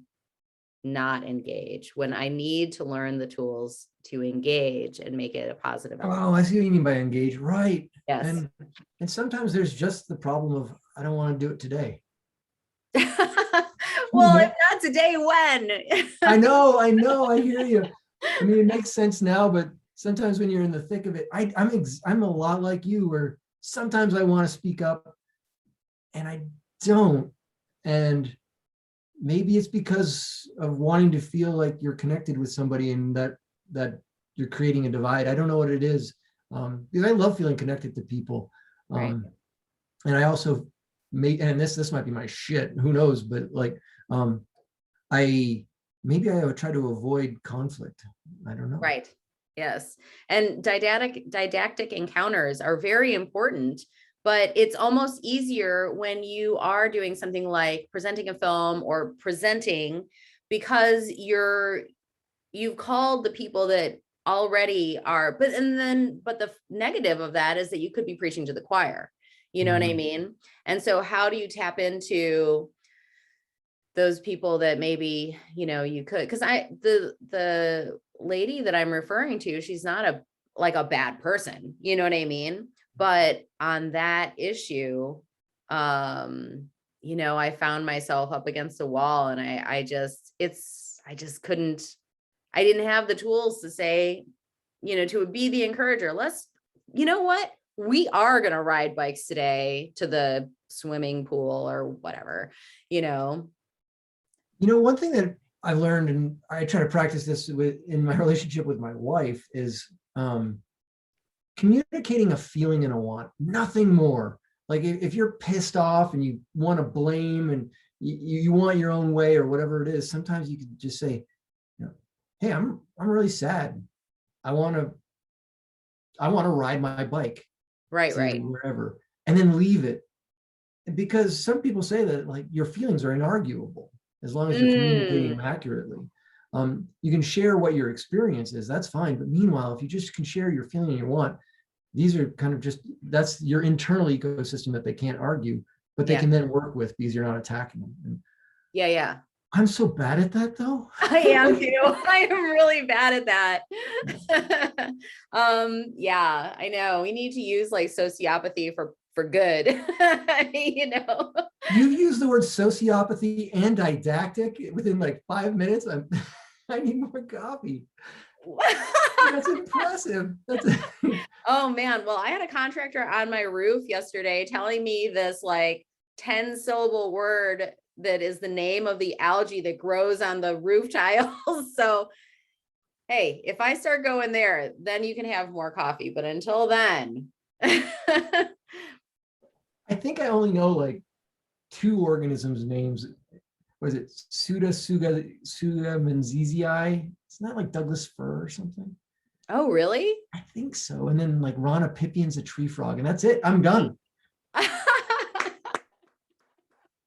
[SPEAKER 1] not engage when I need to learn the tools to engage and make it a positive element.
[SPEAKER 2] Oh, I see what you mean by engage. Right.
[SPEAKER 1] Yes.
[SPEAKER 2] And sometimes there's just the problem of, I don't want to do it today.
[SPEAKER 1] Well, if not today, when?
[SPEAKER 2] I know, I hear you. I mean, it makes sense now, but sometimes when you're in the thick of it, I'm a lot like you, where sometimes I want to speak up and I don't. And maybe it's because of wanting to feel like you're connected with somebody and that you're creating a divide. I don't know what it is. Because I love feeling connected to people.
[SPEAKER 1] Right.
[SPEAKER 2] And I also and this might be my shit, who knows, but like, I would try to avoid conflict. I don't know.
[SPEAKER 1] Right. Yes. And didactic encounters are very important, but it's almost easier when you are doing something like presenting a film or presenting, because you've called the people that already are, but the negative of that is that you could be preaching to the choir. You know what I mean? And so how do you tap into those people that maybe, you could, because the lady that I'm referring to, she's not a bad person, you know what I mean? But on that issue, I found myself up against a wall, and I didn't have the tools to say, to be the encourager. You know what? We are going to ride bikes today to the swimming pool or whatever,
[SPEAKER 2] One thing that I learned, and I try to practice this in my relationship with my wife, is communicating a feeling and a want, nothing more. Like if you're pissed off and you want to blame and you want your own way or whatever it is, sometimes you can just say, hey, I'm really sad. I want to ride my bike.
[SPEAKER 1] Right.
[SPEAKER 2] Wherever, and then leave it. Because some people say that like your feelings are inarguable as long as you're communicating them accurately. You can share what your experience is, that's fine. But meanwhile, if you just can share your feeling and your want, these are kind of that's your internal ecosystem that they can't argue, but they can then work with because you're not attacking them. And
[SPEAKER 1] yeah.
[SPEAKER 2] I'm so bad at that though.
[SPEAKER 1] I am too. I am really bad at that. Yeah, I know. We need to use like sociopathy for good.
[SPEAKER 2] You've used the word sociopathy and didactic within like 5 minutes. I need more coffee. That's impressive.
[SPEAKER 1] Oh man. Well, I had a contractor on my roof yesterday telling me this like 10-syllable word that is the name of the algae that grows on the roof tiles. So, hey, if I start going there, then you can have more coffee. But until then,
[SPEAKER 2] I think I only know like 2 organisms' names. Was it Pseudomenzii? It's not like Douglas fir or something.
[SPEAKER 1] Oh, really?
[SPEAKER 2] I think so. And then like Rana Pipien's a tree frog, and that's it. I'm done.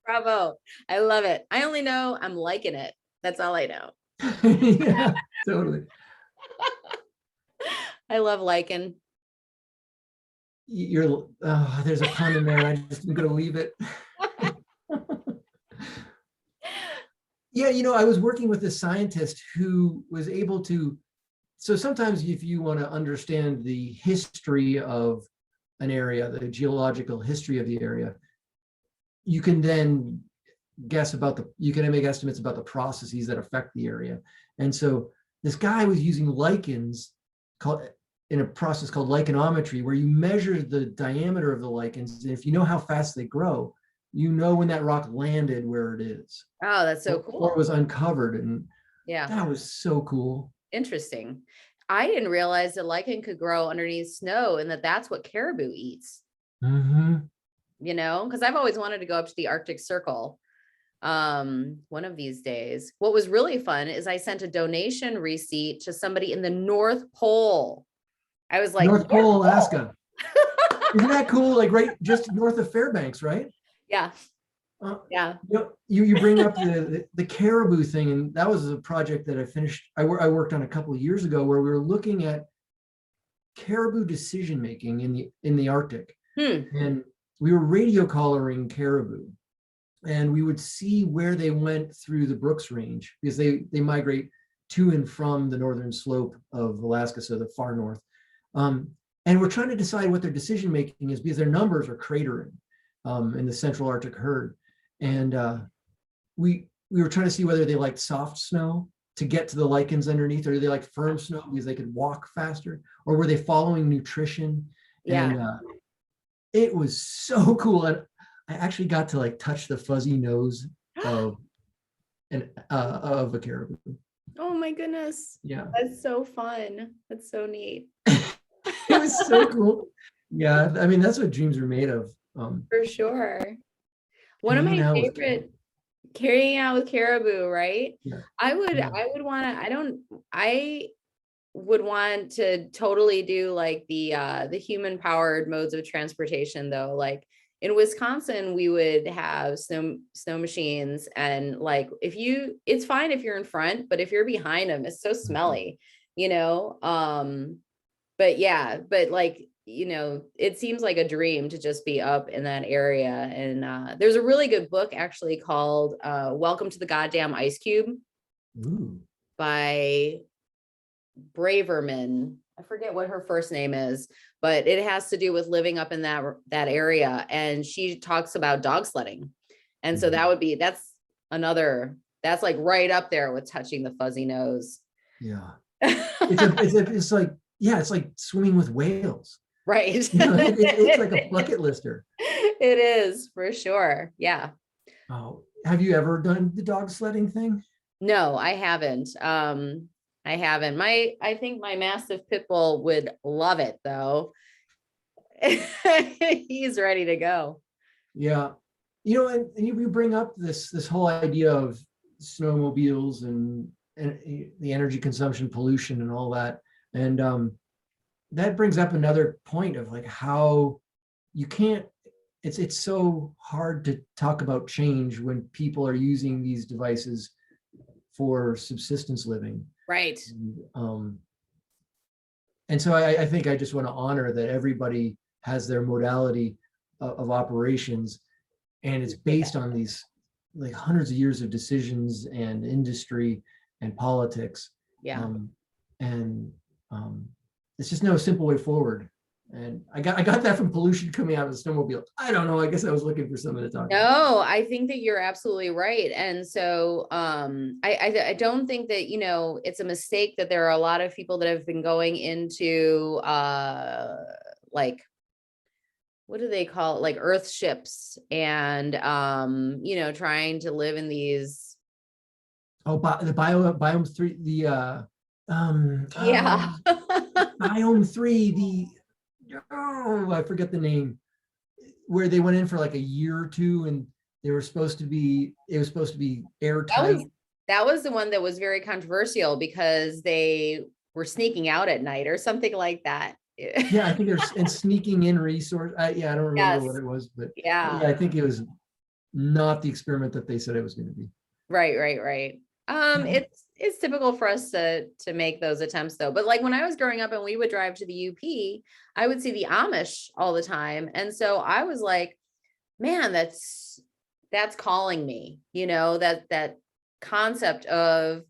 [SPEAKER 1] Bravo. I love it. I only know I'm liking it. That's all I know.
[SPEAKER 2] Yeah, totally.
[SPEAKER 1] I love lichen.
[SPEAKER 2] There's a pun in there. I'm going to leave it. Yeah, I was working with a scientist who was able to, so sometimes if you want to understand the history of an area, the geological history of the area, you can then you can make estimates about the processes that affect the area. And so this guy was using lichens in a process called lichenometry, where you measure the diameter of the lichens. And if you know how fast they grow, you know when that rock landed where it is.
[SPEAKER 1] Oh, that's so cool.
[SPEAKER 2] Or it was uncovered. And
[SPEAKER 1] yeah,
[SPEAKER 2] that was so cool.
[SPEAKER 1] Interesting. I didn't realize that lichen could grow underneath snow and that's what caribou eats. Because I've always wanted to go up to the Arctic Circle one of these days. What was really fun is I sent a donation receipt to somebody in the North Pole. I was like,
[SPEAKER 2] North Pole, Alaska. Isn't that cool? Like right just north of Fairbanks, right?
[SPEAKER 1] Yeah. Yeah.
[SPEAKER 2] You bring up the caribou thing, and that was a project that I worked on a couple of years ago, where we were looking at caribou decision making in the Arctic. And we were radio collaring caribou. and we would see where they went through the Brooks Range, because they migrate to and from the northern slope of Alaska, so the far north. And we're trying to decide what their decision making is, because their numbers are cratering in the central Arctic herd. And we were trying to see whether they liked soft snow to get to the lichens underneath, or do they like firm snow because they could walk faster, or were they following nutrition?
[SPEAKER 1] Yeah.
[SPEAKER 2] And it was so cool. And I actually got to like touch the fuzzy nose of of a caribou.
[SPEAKER 1] Oh my goodness.
[SPEAKER 2] Yeah,
[SPEAKER 1] That's so fun. That's so neat.
[SPEAKER 2] it was so cool. Yeah, I mean that's what dreams are made of.
[SPEAKER 1] For sure. One of
[SPEAKER 2] Hanging
[SPEAKER 1] my
[SPEAKER 2] out with
[SPEAKER 1] favorite, carrying out with caribou, right?
[SPEAKER 2] yeah,
[SPEAKER 1] I would
[SPEAKER 2] yeah.
[SPEAKER 1] I would want to, I would want to totally do like the human powered modes of transportation though. Like in Wisconsin, we would have snow machines, and like it's fine if you're in front, but if you're behind them, it's so smelly, you know? But yeah, but like, it seems like a dream to just be up in that area. And there's a really good book actually called Welcome to the Goddamn Ice Cube
[SPEAKER 2] Ooh.
[SPEAKER 1] by Braverman. I forget what her first name is, but it has to do with living up in that area. And she talks about dog sledding. And so that's like right up there with touching the fuzzy nose.
[SPEAKER 2] Yeah. It's like, yeah, it's like swimming with whales.
[SPEAKER 1] Right.
[SPEAKER 2] It's like a bucket lister.
[SPEAKER 1] It is for sure. Yeah.
[SPEAKER 2] Oh, have you ever done the dog sledding thing?
[SPEAKER 1] No, I haven't. I haven't. I think my mastiff pit bull would love it though. He's ready to go.
[SPEAKER 2] Yeah. And you bring up this whole idea of snowmobiles and the energy consumption, pollution, and all that. And that brings up another point of like how you can't. It's so hard to talk about change when people are using these devices for subsistence living.
[SPEAKER 1] Right.
[SPEAKER 2] And so I think I just want to honor that everybody has their modality of operations, and it's based on these like hundreds of years of decisions and industry and politics.
[SPEAKER 1] Yeah.
[SPEAKER 2] And it's just no simple way forward. And I got that from pollution coming out of the snowmobile. I don't know. I guess I was looking for something to talk about.
[SPEAKER 1] No, I think that you're absolutely right. And so I don't think that, it's a mistake that there are a lot of people that have been going into like, what do they call it? Like earth ships, and trying to live in these.
[SPEAKER 2] Oh, the biome 3, the
[SPEAKER 1] Yeah.
[SPEAKER 2] biome 3, I forget the name, where they went in for like a year or two, and it was supposed to be airtight.
[SPEAKER 1] That was the one that was very controversial because they were sneaking out at night or something like that.
[SPEAKER 2] Yeah, I think there's and sneaking in resource. I don't remember what it was, but
[SPEAKER 1] yeah,
[SPEAKER 2] I think it was not the experiment that they said it was going to be.
[SPEAKER 1] Right. It's typical for us to make those attempts though. But like when I was growing up and we would drive to the UP, I would see the Amish all the time. And so I was like, man, that's calling me, that concept of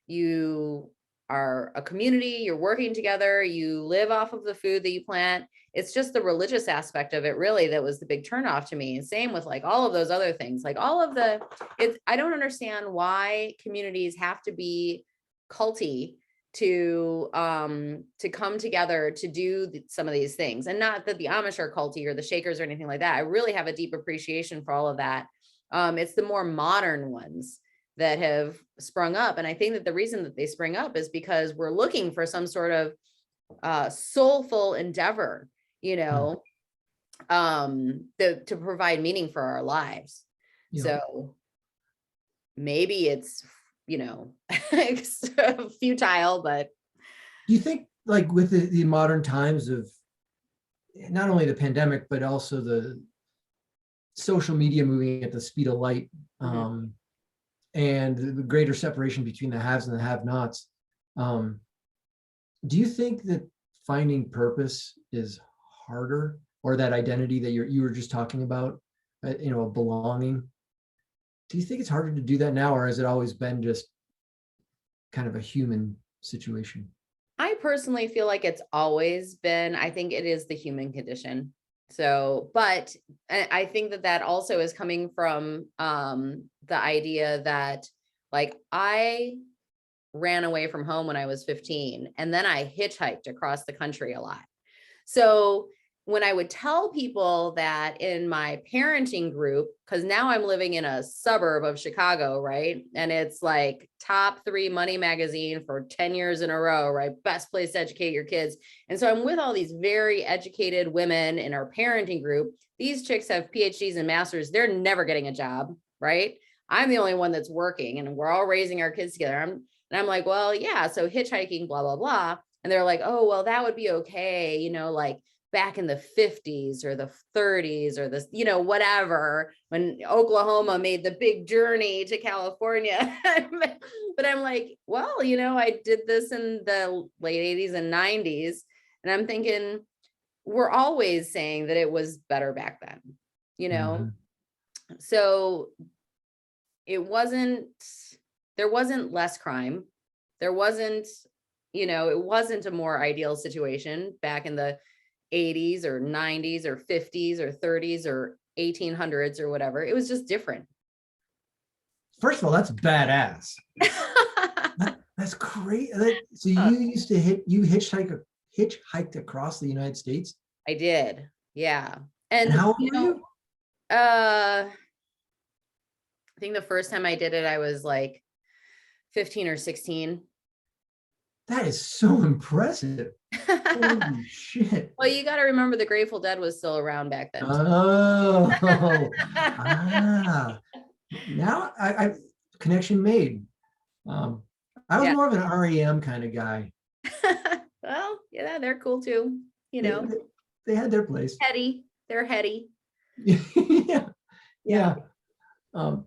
[SPEAKER 1] you are a community, you're working together, you live off of the food that you plant. It's just the religious aspect of it really that was the big turnoff to me. And same with like all of those other things, like all of I don't understand why communities have to be culty to come together to do some of these things. And not that the Amish are culty or the Shakers or anything like that. I really have a deep appreciation for all of that. It's the more modern ones that have sprung up. And I think that the reason that they spring up is because we're looking for some sort of soulful endeavor, to provide meaning for our lives. Yeah. So maybe it's, futile, but.
[SPEAKER 2] Do you think like with the modern times of not only the pandemic, but also the social media moving at the speed of light, and the greater separation between the haves and the have-nots, do you think that finding purpose is harder, or that identity that you were just talking about, a belonging? do you think it's harder to do that now, or has it always been just kind of a human situation?
[SPEAKER 1] I personally feel like it's always been, I think it is the human condition. So, but I think that that also is coming from the idea that like I ran away from home when I was 15 and then I hitchhiked across the country a lot. So when I would tell people that in my parenting group, because now I'm living in a suburb of Chicago, right? And it's like top 3 money magazine for 10 years in a row, right? Best place to educate your kids. And so I'm with all these very educated women in our parenting group. These chicks have PhDs and masters. They're never getting a job, right? I'm the only one that's working and we're all raising our kids together. And I'm like, well, yeah, so hitchhiking, blah, blah, blah. And they're like, oh, well, that would be okay, like back in the 50s or the 30s or this, whatever, when Oklahoma made the big journey to California. But I'm like, well, I did this in the late 80s and 90s. And I'm thinking, we're always saying that it was better back then,
[SPEAKER 2] Mhm.
[SPEAKER 1] So there wasn't less crime. There wasn't, it wasn't a more ideal situation back in the 80s or 90s or 50s or 30s or 1800s or whatever. It was just different.
[SPEAKER 2] First of all, that's badass. That's great. So you used to hitchhiked across the United States?
[SPEAKER 1] I did. Yeah.
[SPEAKER 2] And
[SPEAKER 1] And,
[SPEAKER 2] how old were you?
[SPEAKER 1] I think the first time I did it, I was like 15 or 16.
[SPEAKER 2] That is so impressive. Holy shit.
[SPEAKER 1] Well, you got to remember the Grateful Dead was still around back then.
[SPEAKER 2] Oh, ah. Now I connection made. I was
[SPEAKER 1] Yeah.
[SPEAKER 2] more of an REM kind of guy.
[SPEAKER 1] Well, yeah, they're cool too.
[SPEAKER 2] They had their place.
[SPEAKER 1] Heady. They're heady.
[SPEAKER 2] Yeah,
[SPEAKER 1] Yeah.
[SPEAKER 2] yeah. Um,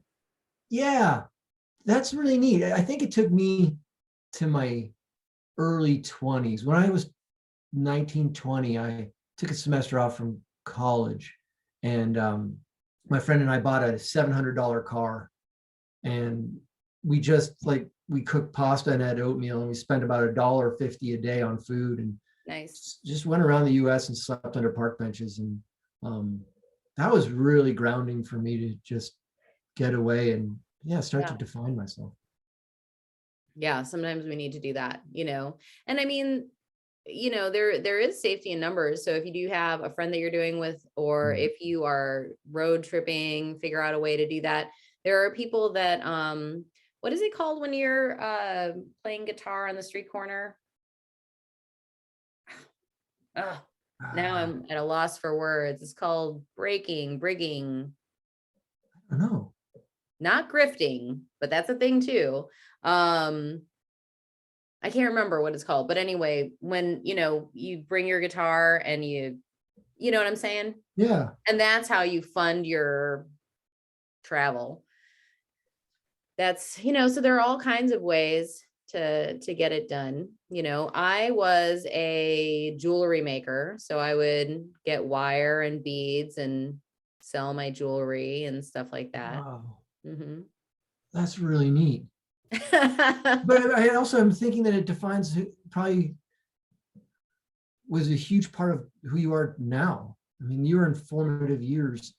[SPEAKER 2] yeah, that's really neat. I think it took me to my early 20s. When I was 19, 20, I took a semester off from college, and my friend and I bought a $700 car, and we cooked pasta and had oatmeal, and we spent about $1.50 a day on food, and
[SPEAKER 1] Nice.
[SPEAKER 2] just went around the US and slept under park benches. And that was really grounding for me to just get away and start to
[SPEAKER 1] Yeah.
[SPEAKER 2] define myself.
[SPEAKER 1] Yeah. Sometimes we need to do that, and I mean, there is safety in numbers. So if you do have a friend that you're doing with, or
[SPEAKER 2] Mhm.
[SPEAKER 1] if you are road tripping, figure out a way to do that. There are people that, what is it called when you're playing guitar on the street corner? Oh, now
[SPEAKER 2] Ah,
[SPEAKER 1] I'm at a loss for words. It's called brigging,
[SPEAKER 2] I don't know.
[SPEAKER 1] not grifting, but that's a thing too. Um, I can't remember what it's called, but anyway, when, you bring your guitar and you know what I'm saying?
[SPEAKER 2] Yeah.
[SPEAKER 1] And that's how you fund your travel. That's, so there are all kinds of ways to get it done. I was a jewelry maker, so I would get wire and beads and sell my jewelry and stuff like that.
[SPEAKER 2] Wow.
[SPEAKER 1] Hmm.
[SPEAKER 2] That's really neat. But I also am thinking that it defines probably was a huge part of who you are now. I mean, you were in formative years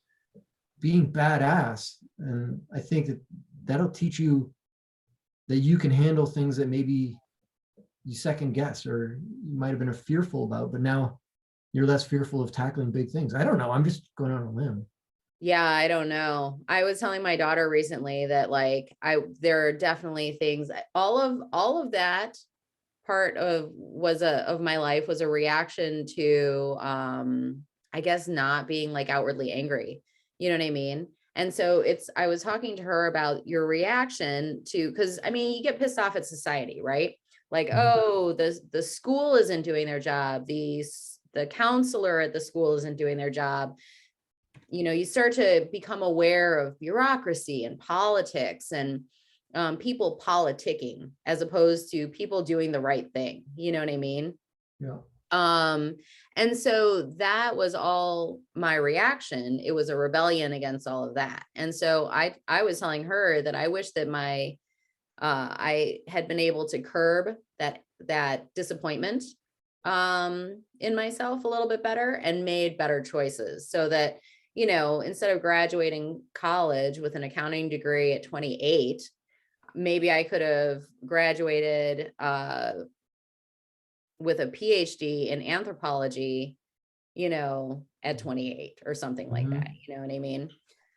[SPEAKER 2] being badass. And I think that that'll teach you that you can handle things that maybe you second guess or you might have been fearful about, but now you're less fearful of tackling big things. I don't know. I'm just going on a limb.
[SPEAKER 1] Yeah, I don't know. I was telling my daughter recently that like there are definitely things, all of that part of my life was a reaction to I guess not being like outwardly angry. You know what I mean? And so I was talking to her about your reaction to, because I mean, you get pissed off at society, right? Like,
[SPEAKER 2] Mhm.
[SPEAKER 1] oh, the school isn't doing their job, the counselor at the school isn't doing their job. You start to become aware of bureaucracy and politics and people politicking as opposed to people doing the right thing. You know what I mean?
[SPEAKER 2] Yeah.
[SPEAKER 1] And so that was all my reaction. It was a rebellion against all of that. And so I was telling her that I wish that I had been able to curb that disappointment in myself a little bit better and made better choices, so that, instead of graduating college with an accounting degree at 28, maybe I could have graduated with a PhD in anthropology, at 28 or something like that. You know what I mean?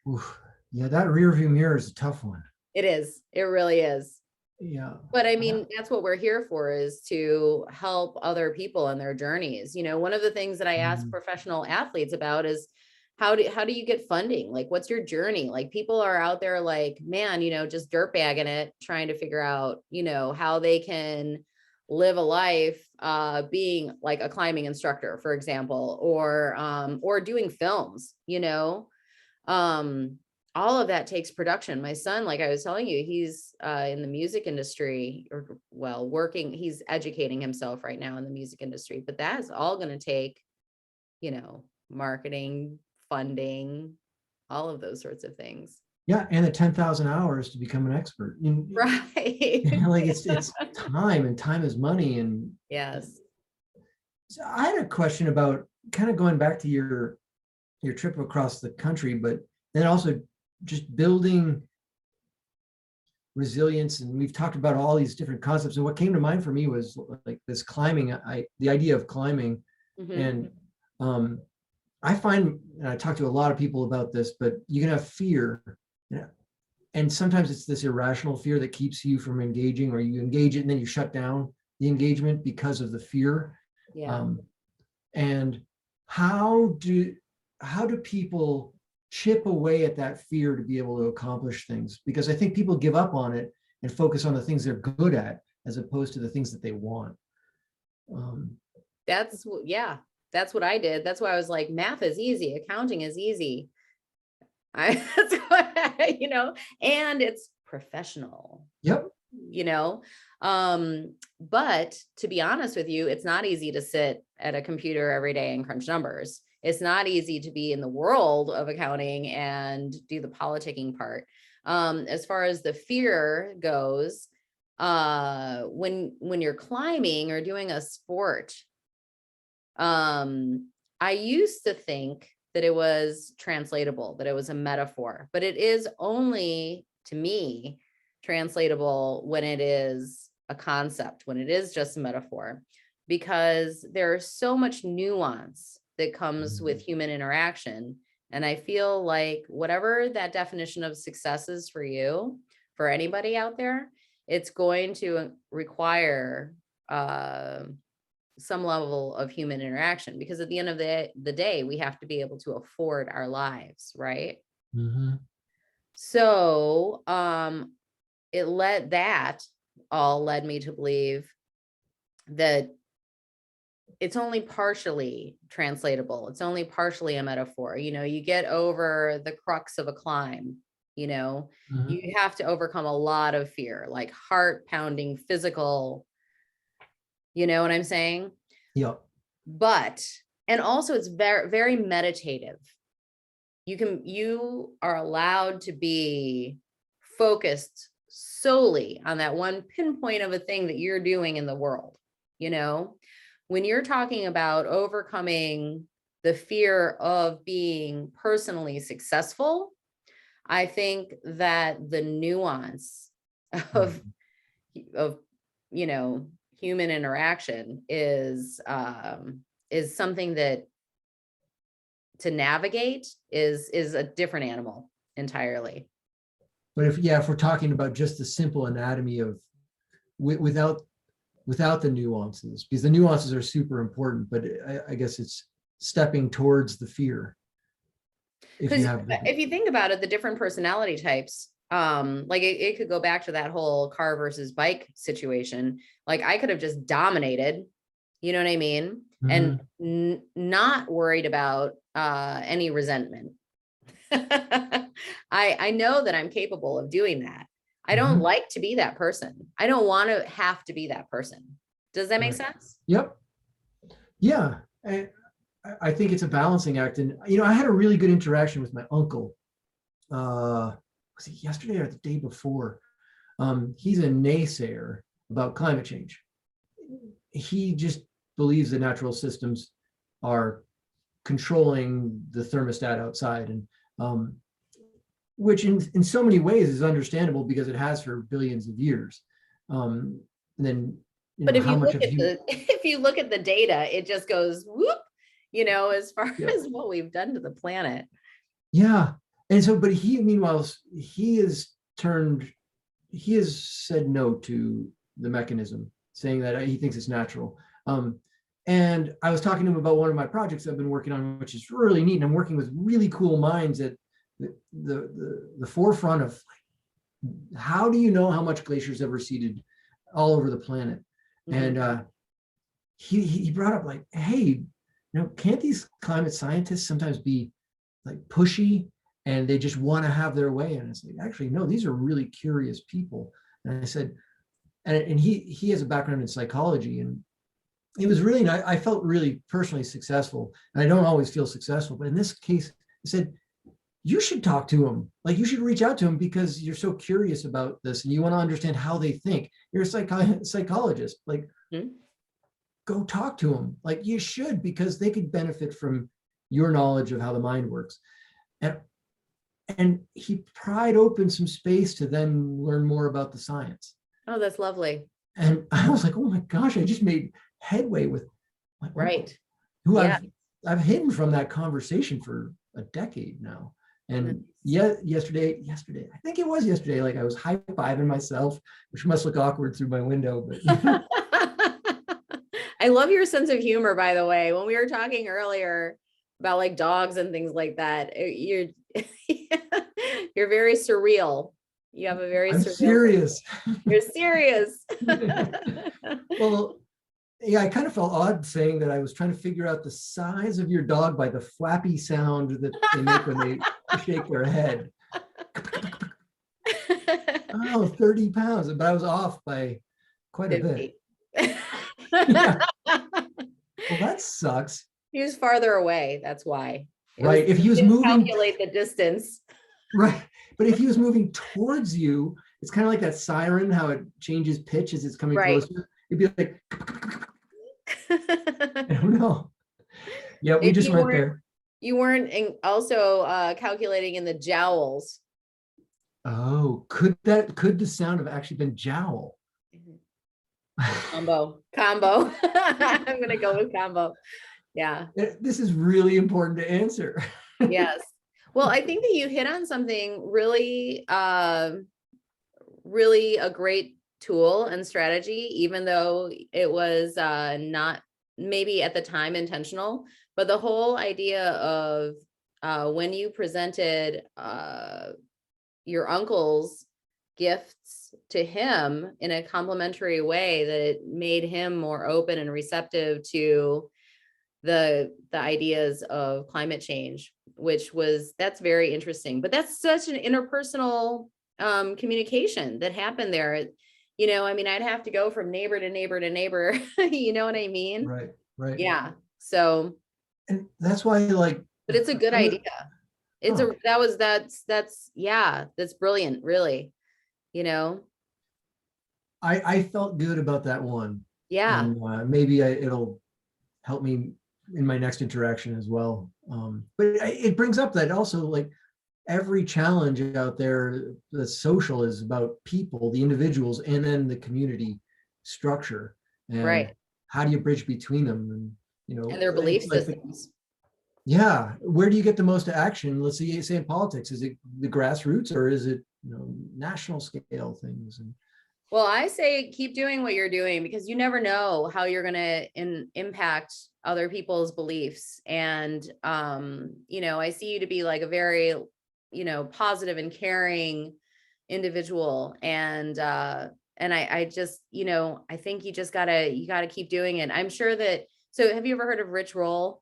[SPEAKER 2] Oof. Yeah, that rear view mirror is a tough one.
[SPEAKER 1] It is. It really is.
[SPEAKER 2] Yeah.
[SPEAKER 1] But I mean, that's what we're here for, is to help other people in their journeys. One of the things that I ask professional athletes about is how do you get funding? Like, what's your journey? Like, people are out there like, man, just dirtbagging it, trying to figure out, how they can live a life being like a climbing instructor, for example, or doing films, all of that takes production. My son, like I was telling you, he's in the music industry, or working, he's educating himself right now in the music industry, but that's all going to take, marketing, funding, all of those sorts of things.
[SPEAKER 2] Yeah, and the 10,000 hours to become an expert.
[SPEAKER 1] Right.
[SPEAKER 2] Like it's time, and time is money. And
[SPEAKER 1] yes.
[SPEAKER 2] So I had a question about kind of going back to your trip across the country, but then also just building resilience. And we've talked about all these different concepts. And what came to mind for me was like this climbing, the idea of climbing. And I find, and I talk to a lot of people about this, but you can have fear. And sometimes it's this irrational fear that keeps you from engaging, or you engage it and then you shut down the engagement because of the fear.
[SPEAKER 1] Yeah.
[SPEAKER 2] And how do people chip away at that fear to be able to accomplish things? Because I think people give up on it and focus on the things they're good at, as opposed to the things that they want.
[SPEAKER 1] That's what I did. That's why I was like, math is easy, accounting is easy. That's what and it's professional.
[SPEAKER 2] Yep.
[SPEAKER 1] But to be honest with you, it's not easy to sit at a computer every day and crunch numbers. It's not easy to be in the world of accounting and do the politicking part. As far as the fear goes, when you're climbing or doing a sport, I used to think that it was translatable, that it was a metaphor, but it is only, to me, translatable when it is a concept, when it is just a metaphor, because there's so much nuance that comes with human interaction. And I feel like whatever that definition of success is for you, for anybody out there, it's going to require some level of human interaction, because at the end of the day, we have to be able to afford our lives, right? So that all led me to believe that it's only partially translatable. It's only partially a metaphor. You get over the crux of a climb, you have to overcome a lot of fear, like heart pounding, physical, you know what I'm saying?
[SPEAKER 2] Yep.
[SPEAKER 1] And also it's very, very meditative. You are allowed to be focused solely on that one pinpoint of a thing that you're doing in the world. When you're talking about overcoming the fear of being personally successful, I think that the nuance of human interaction is something that to navigate is a different animal entirely.
[SPEAKER 2] But if we're talking about just the simple anatomy of without the nuances, because the nuances are super important, but I guess it's stepping towards the fear.
[SPEAKER 1] If you think about it, the different personality types, like it could go back to that whole car versus bike situation. Like I could have just dominated, you know what I mean? And not worried about any resentment. I know that I'm capable of doing that. I don't like to be that person. I don't want to have to be that person. Does that make sense?
[SPEAKER 2] Yep. Yeah. I think it's a balancing act. And, I had a really good interaction with my uncle. Was it yesterday or the day before? He's a naysayer about climate change. He just believes that natural systems are controlling the thermostat outside, and which in so many ways is understandable because it has for billions of years. And then,
[SPEAKER 1] But if
[SPEAKER 2] how
[SPEAKER 1] you
[SPEAKER 2] much
[SPEAKER 1] look
[SPEAKER 2] of
[SPEAKER 1] at
[SPEAKER 2] you,
[SPEAKER 1] if you look at the data, it just goes whoop, as far
[SPEAKER 2] yeah,
[SPEAKER 1] as what we've done to the planet.
[SPEAKER 2] yeah. And so, but he, meanwhile, he has said no to the mechanism, saying that he thinks it's natural. And I was talking to him about one of my projects I've been working on, which is really neat. And I'm working with really cool minds at the forefront of how do you know how much glaciers have receded all over the planet?
[SPEAKER 1] Mhm.
[SPEAKER 2] And he brought up like, hey, can't these climate scientists sometimes be like pushy and they just want to have their way? And it's like, actually, no, these are really curious people. And I said, and he has a background in psychology, and it was really nice. I felt really personally successful, and I don't always feel successful, but in this case, I said, you should talk to him. Like, you should reach out to him because you're so curious about this and you want to understand how they think. You're a psychologist. Like,
[SPEAKER 1] Mhm.
[SPEAKER 2] go talk to them. Like, you should, because they could benefit from your knowledge of how the mind works. And he pried open some space to then learn more about the science.
[SPEAKER 1] Oh, that's lovely.
[SPEAKER 2] And I was like, oh my gosh, I just made headway with my uncle,
[SPEAKER 1] Right.
[SPEAKER 2] who
[SPEAKER 1] Yeah.
[SPEAKER 2] I've hidden from that conversation for a decade now.
[SPEAKER 1] Nice.
[SPEAKER 2] And yeah, yesterday, I think it was yesterday, like I was high-fiving myself, which must look awkward through my window, but
[SPEAKER 1] I love your sense of humor, by the way. When we were talking earlier about like dogs and things like that, you're you're very surreal. You have a very
[SPEAKER 2] I'm
[SPEAKER 1] surreal sense.
[SPEAKER 2] serious.
[SPEAKER 1] You're serious.
[SPEAKER 2] Well, yeah, I kind of felt odd saying that I was trying to figure out the size of your dog by the flappy sound that they make when they shake their head. Oh, 30 pounds, but I was off by quite a bit.
[SPEAKER 1] 50.
[SPEAKER 2] Yeah. Well, that sucks.
[SPEAKER 1] He was farther away. That's why. It was,
[SPEAKER 2] Right. If he
[SPEAKER 1] he
[SPEAKER 2] was
[SPEAKER 1] didn't
[SPEAKER 2] moving,
[SPEAKER 1] calculate the distance.
[SPEAKER 2] right. But if he was moving towards you, it's kind of like that siren, how it changes pitch as it's coming
[SPEAKER 1] Right.
[SPEAKER 2] closer. It'd be like, I don't know. Yeah, we
[SPEAKER 1] Maybe
[SPEAKER 2] just went there.
[SPEAKER 1] you weren't also calculating in the jowls.
[SPEAKER 2] Oh, could the sound have actually been jowl?
[SPEAKER 1] Combo. I'm gonna go with combo. Yeah.
[SPEAKER 2] This is really important to answer.
[SPEAKER 1] Yes. Well, I think that you hit on something really, really a great tool and strategy, even though it was not maybe at the time intentional, but the whole idea of when you presented your uncle's gifts to him in a complimentary way, that it made him more open and receptive to the ideas of climate change, that's very interesting. But that's such an interpersonal communication that happened there. I mean, I'd have to go from neighbor to neighbor to neighbor. You know what I mean?
[SPEAKER 2] Right, right.
[SPEAKER 1] Yeah. So,
[SPEAKER 2] And that's why, like,
[SPEAKER 1] but it's a good
[SPEAKER 2] I'm,
[SPEAKER 1] idea. It's
[SPEAKER 2] oh,
[SPEAKER 1] a yeah, that's brilliant, really. You know?
[SPEAKER 2] I felt good about that one,
[SPEAKER 1] Yeah.
[SPEAKER 2] and maybe it'll help me in my next interaction as well. But it brings up that also, like, every challenge out there, the social, is about people, the individuals, and then the community structure, and
[SPEAKER 1] Right.
[SPEAKER 2] how do you bridge between them? And
[SPEAKER 1] And their belief
[SPEAKER 2] like
[SPEAKER 1] systems.
[SPEAKER 2] yeah, where do you get the most action? Let's say in politics, is it the grassroots, or is it national scale things? And
[SPEAKER 1] Well, I say keep doing what you're doing, because you never know how you're going to impact other people's beliefs. And, I see you to be like a very, positive and caring individual. And I just, I think you gotta keep doing it. I'm sure that, so have you ever heard of Rich Roll?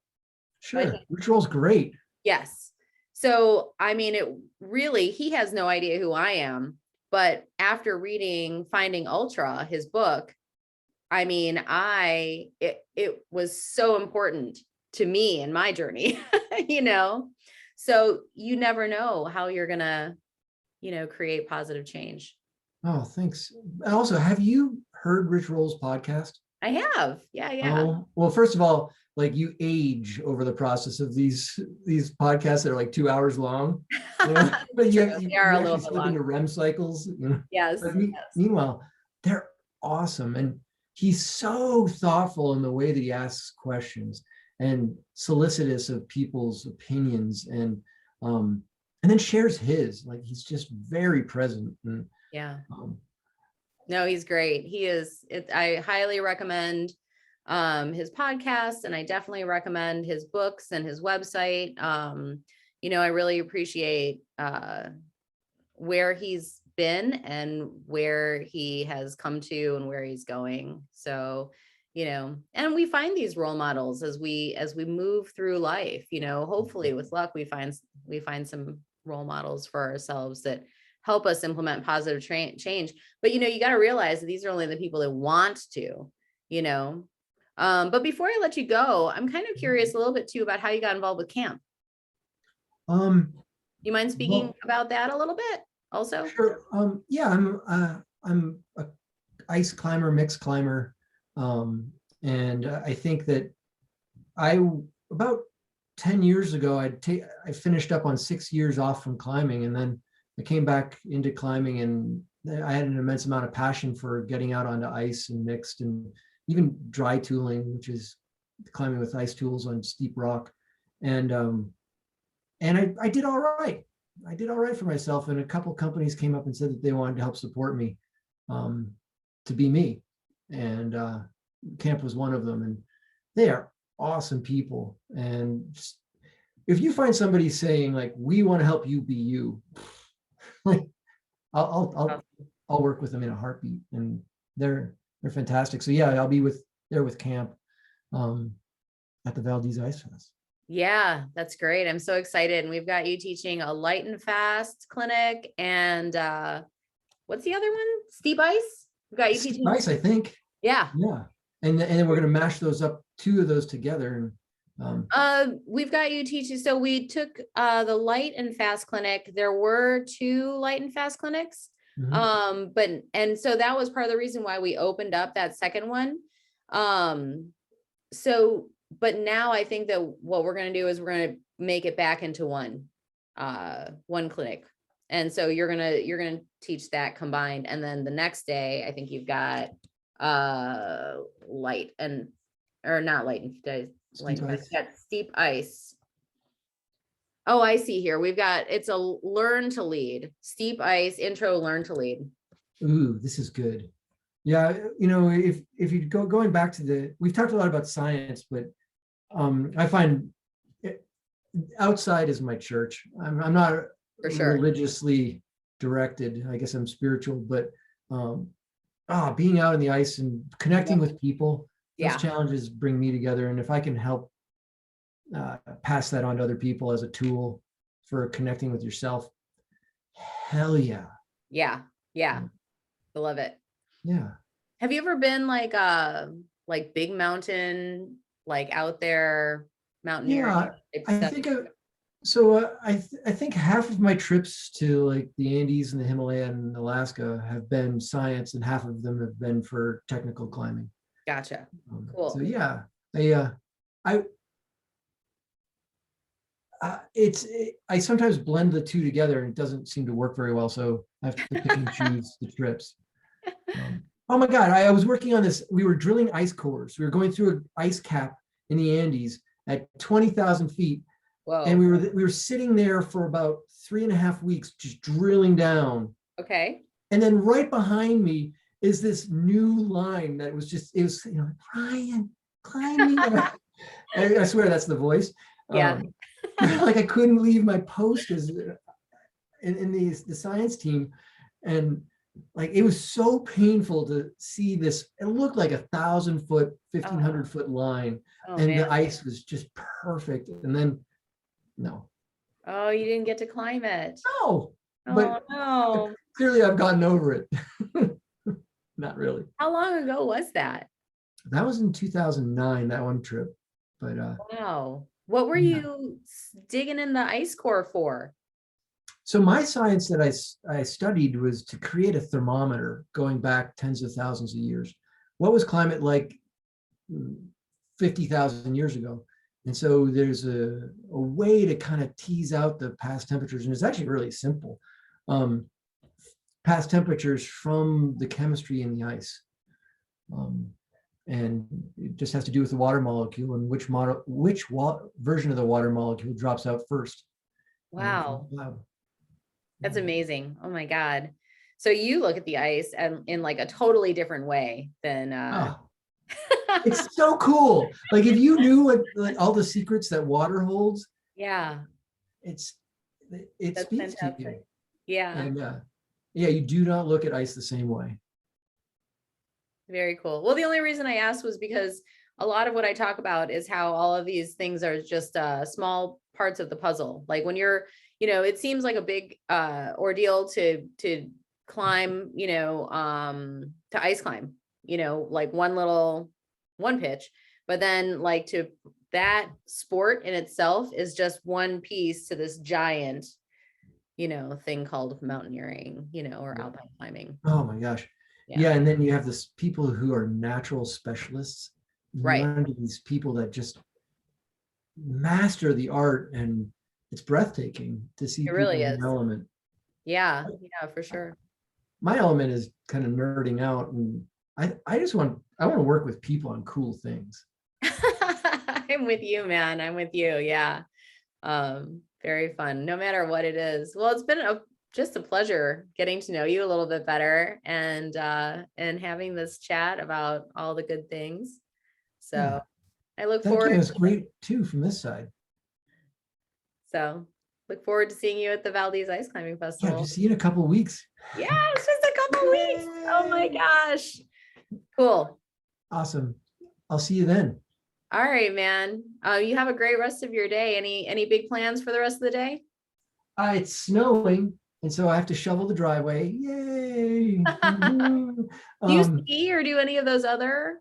[SPEAKER 2] sure, ritual's great.
[SPEAKER 1] Yes. So, I mean, he has no idea who I am, but after reading Finding Ultra, his book, I mean, it was so important to me in my journey, you know? So you never know how you're gonna, create positive change.
[SPEAKER 2] Oh, thanks. And also, have you heard Rich Roll's podcast?
[SPEAKER 1] I have. Yeah, yeah.
[SPEAKER 2] Oh, well, first of all, like you age over the process of these podcasts that are like 2 hours long. But
[SPEAKER 1] True.
[SPEAKER 2] you,
[SPEAKER 1] They are
[SPEAKER 2] you
[SPEAKER 1] a little
[SPEAKER 2] actually
[SPEAKER 1] bit
[SPEAKER 2] slip
[SPEAKER 1] long.
[SPEAKER 2] into REM cycles.
[SPEAKER 1] Yes.
[SPEAKER 2] But
[SPEAKER 1] Yes.
[SPEAKER 2] meanwhile, they're awesome. And he's so thoughtful in the way that he asks questions and solicitous of people's opinions um and then shares his. Like he's just very present. And
[SPEAKER 1] Yeah.
[SPEAKER 2] um,
[SPEAKER 1] No, he's great. He is. I highly recommend his podcast, and I definitely recommend his books and his website. I really appreciate where he's been and where he has come to and where he's going. So, and we find these role models as we move through life, hopefully with luck we find some role models for ourselves that help us implement positive change. But you got to realize that these are only the people that want to, you know. But before I let you go, I'm kind of curious a little bit too about how you got involved with camp.
[SPEAKER 2] um
[SPEAKER 1] You mind speaking
[SPEAKER 2] well,
[SPEAKER 1] about that a little bit also?
[SPEAKER 2] sure. Yeah, I'm a ice climber, mixed climber, and I think that I about 10 years ago I finished up on 6 years off from climbing, and then I came back into climbing, and I had an immense amount of passion for getting out onto ice and mixed, and even dry tooling, which is climbing with ice tools on steep rock, and I did all right. I did all right for myself, and a couple companies came up and said that they wanted to help support me, um, to be me, and Camp was one of them. And they are awesome people. And just, if you find somebody saying like, "We want to help you be you," like I'll work with them in a heartbeat, and they're fantastic. So yeah, I'll be there with Camp um, at the Valdez Ice Fest.
[SPEAKER 1] Yeah, that's great. I'm so excited. And we've got you teaching a light and fast clinic and what's the other one? Steep ice? We've got you
[SPEAKER 2] Steep
[SPEAKER 1] teaching.
[SPEAKER 2] ice, I think.
[SPEAKER 1] Yeah.
[SPEAKER 2] Yeah, and then we're gonna mash those up, two of those together, and
[SPEAKER 1] We've got you teaching. So we took the light and fast clinic. There were two light and fast clinics.
[SPEAKER 2] mhm.
[SPEAKER 1] And so that was part of the reason why we opened up that second one. Um, so, but now I think that what we're gonna do is we're gonna make it back into one clinic. And so you're gonna teach that combined. And then the next day, I think you've got light and or not light and light
[SPEAKER 2] Steep
[SPEAKER 1] and fast,
[SPEAKER 2] ice.
[SPEAKER 1] got steep ice. Oh, I see here. It's a learn to lead, steep ice intro, learn to lead.
[SPEAKER 2] Ooh, this is good. Yeah, if you going back to we've talked a lot about science, but I find it, outside is my church. I'm not
[SPEAKER 1] For sure.
[SPEAKER 2] religiously directed. I guess I'm spiritual, but um, being out on the ice and connecting with people, those
[SPEAKER 1] Yeah.
[SPEAKER 2] challenges bring me together. And if I can help pass that on to other people as a tool for connecting with yourself, hell yeah.
[SPEAKER 1] Yeah. Yeah. I love it.
[SPEAKER 2] Yeah.
[SPEAKER 1] Have you ever been like big mountain, like out there mountaineering
[SPEAKER 2] Yeah.
[SPEAKER 1] type
[SPEAKER 2] I
[SPEAKER 1] stuff?
[SPEAKER 2] think so. I think half of my trips to like the Andes and the Himalaya and Alaska have been science, and half of them have been for technical climbing.
[SPEAKER 1] Gotcha.
[SPEAKER 2] So
[SPEAKER 1] Cool.
[SPEAKER 2] yeah, I I sometimes blend the two together, and it doesn't seem to work very well. So I have to pick and choose the trips. Oh my God, I was working on this. We were drilling ice cores. We were going through an ice cap in the Andes at 20,000 feet. And
[SPEAKER 1] Whoa.
[SPEAKER 2] we were sitting there for about 3.5 weeks, just drilling down.
[SPEAKER 1] Okay.
[SPEAKER 2] And then right behind me is this new line that was just, it was, Ryan, climb me. I swear that's the voice.
[SPEAKER 1] Yeah.
[SPEAKER 2] Like I couldn't leave my post as in the science team. And like it was so painful to see this. It looked like 1,000-foot, 1,500-foot line,
[SPEAKER 1] Oh
[SPEAKER 2] and
[SPEAKER 1] man.
[SPEAKER 2] the ice was just perfect. And then no,
[SPEAKER 1] Oh, you didn't get to climb it.
[SPEAKER 2] no,
[SPEAKER 1] Oh
[SPEAKER 2] but
[SPEAKER 1] no.
[SPEAKER 2] clearly I've gotten over it. Not really.
[SPEAKER 1] How long ago was that?
[SPEAKER 2] That was in 2009, that one trip. But
[SPEAKER 1] Wow. What were
[SPEAKER 2] yeah.
[SPEAKER 1] you digging in the ice core for?
[SPEAKER 2] So my science that I studied was to create a thermometer going back tens of thousands of years. What was climate like 50,000 years ago? And so there's a way to kind of tease out the past temperatures, and it's actually really simple. Um, Past temperatures from the chemistry in the ice. And it just has to do with the water molecule and which version of the water molecule drops out first.
[SPEAKER 1] Wow. That's amazing. Oh my God. So you look at the ice and in like a totally different way than
[SPEAKER 2] it's so cool. Like if you knew what like all the secrets that water holds,
[SPEAKER 1] yeah.
[SPEAKER 2] it
[SPEAKER 1] That's
[SPEAKER 2] speaks to you.
[SPEAKER 1] fantastic. Yeah.
[SPEAKER 2] And yeah, you do not look at ice the same way.
[SPEAKER 1] Very cool. Well, the only reason I asked was because a lot of what I talk about is how all of these things are just small parts of the puzzle. Like when you're, it seems like a big ordeal to climb, to ice climb, like one pitch, but then like to that sport in itself is just one piece to this giant, thing called mountaineering, or alpine climbing.
[SPEAKER 2] Oh my gosh. Yeah, and then you have this people who are natural specialists. You
[SPEAKER 1] Right.
[SPEAKER 2] run into these people that just master the art, and it's breathtaking to see
[SPEAKER 1] It really
[SPEAKER 2] people in
[SPEAKER 1] is.
[SPEAKER 2] an element.
[SPEAKER 1] Yeah, for sure.
[SPEAKER 2] My element is kind of nerding out, and I want to work with people on cool things.
[SPEAKER 1] I'm with you, man. I'm with you. Yeah. Very fun, no matter what it is. Well, it's been just a pleasure getting to know you a little bit better and having this chat about all the good things. So yeah. I look
[SPEAKER 2] Thank
[SPEAKER 1] forward.
[SPEAKER 2] You. It's great too from this side.
[SPEAKER 1] So look forward to seeing you at the Valdez Ice Climbing Festival.
[SPEAKER 2] Yeah, see you in a couple of weeks.
[SPEAKER 1] Yeah, it's just a couple of weeks. Oh my gosh. Cool.
[SPEAKER 2] Awesome. I'll see you then.
[SPEAKER 1] All right, man. You have a great rest of your day. Any big plans for the rest of the day?
[SPEAKER 2] It's snowing, and so I have to shovel the driveway. Yay!
[SPEAKER 1] Do you ski or do any of those other?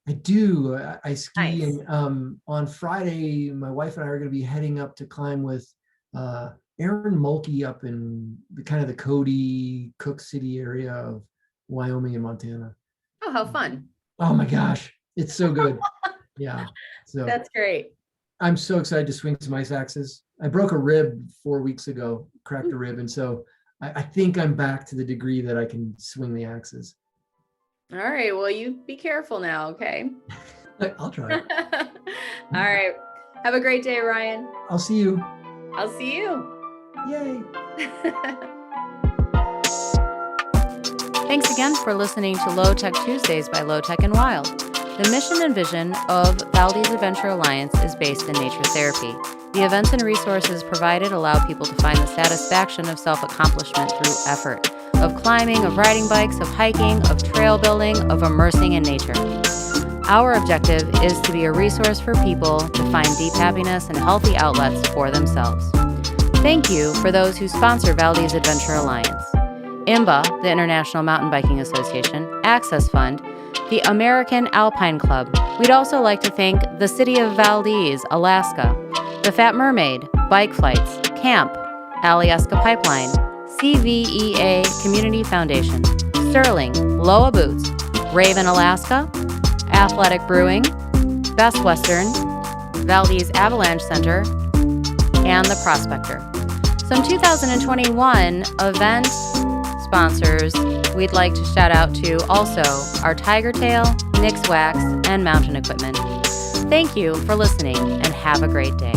[SPEAKER 2] I do. I ski,
[SPEAKER 1] nice.
[SPEAKER 2] And on Friday, my wife and I are going to be heading up to climb with Aaron Mulkey up in the Cody, Cook City area of Wyoming and Montana.
[SPEAKER 1] Oh, how fun.
[SPEAKER 2] Oh my gosh. It's so good. Yeah. So
[SPEAKER 1] that's great.
[SPEAKER 2] I'm so excited to swing some ice axes. I broke a rib 4 weeks ago, cracked a rib. And so I think I'm back to the degree that I can swing the axes.
[SPEAKER 1] All right. Well, you be careful now. Okay.
[SPEAKER 2] I'll try.
[SPEAKER 1] All right. Have a great day, Ryan.
[SPEAKER 2] I'll see you.
[SPEAKER 1] I'll see you.
[SPEAKER 2] Yay.
[SPEAKER 1] Thanks again for listening to LoTech Tuesdays by LoTech and Wild. The mission and vision of Valdez Adventure Alliance is based in nature therapy. The events and resources provided allow people to find the satisfaction of self-accomplishment through effort, of climbing, of riding bikes, of hiking, of trail building, of immersing in nature. Our objective is to be a resource for people to find deep happiness and healthy outlets for themselves. Thank you for those who sponsor Valdez Adventure Alliance. IMBA, the International Mountain Biking Association, Access Fund, the American Alpine Club. We'd also like to thank the City of Valdez, Alaska, the Fat Mermaid, Bike Flights, Camp, Alyeska Pipeline, CVEA Community Foundation, Sterling, Loa Boots, Raven, Alaska, Athletic Brewing, Best Western, Valdez Avalanche Center, and The Prospector. Some 2021 event sponsors we'd like to shout out to also are Tiger Tail, Nix Wax, and Mountain Equipment. Thank you for listening and have a great day.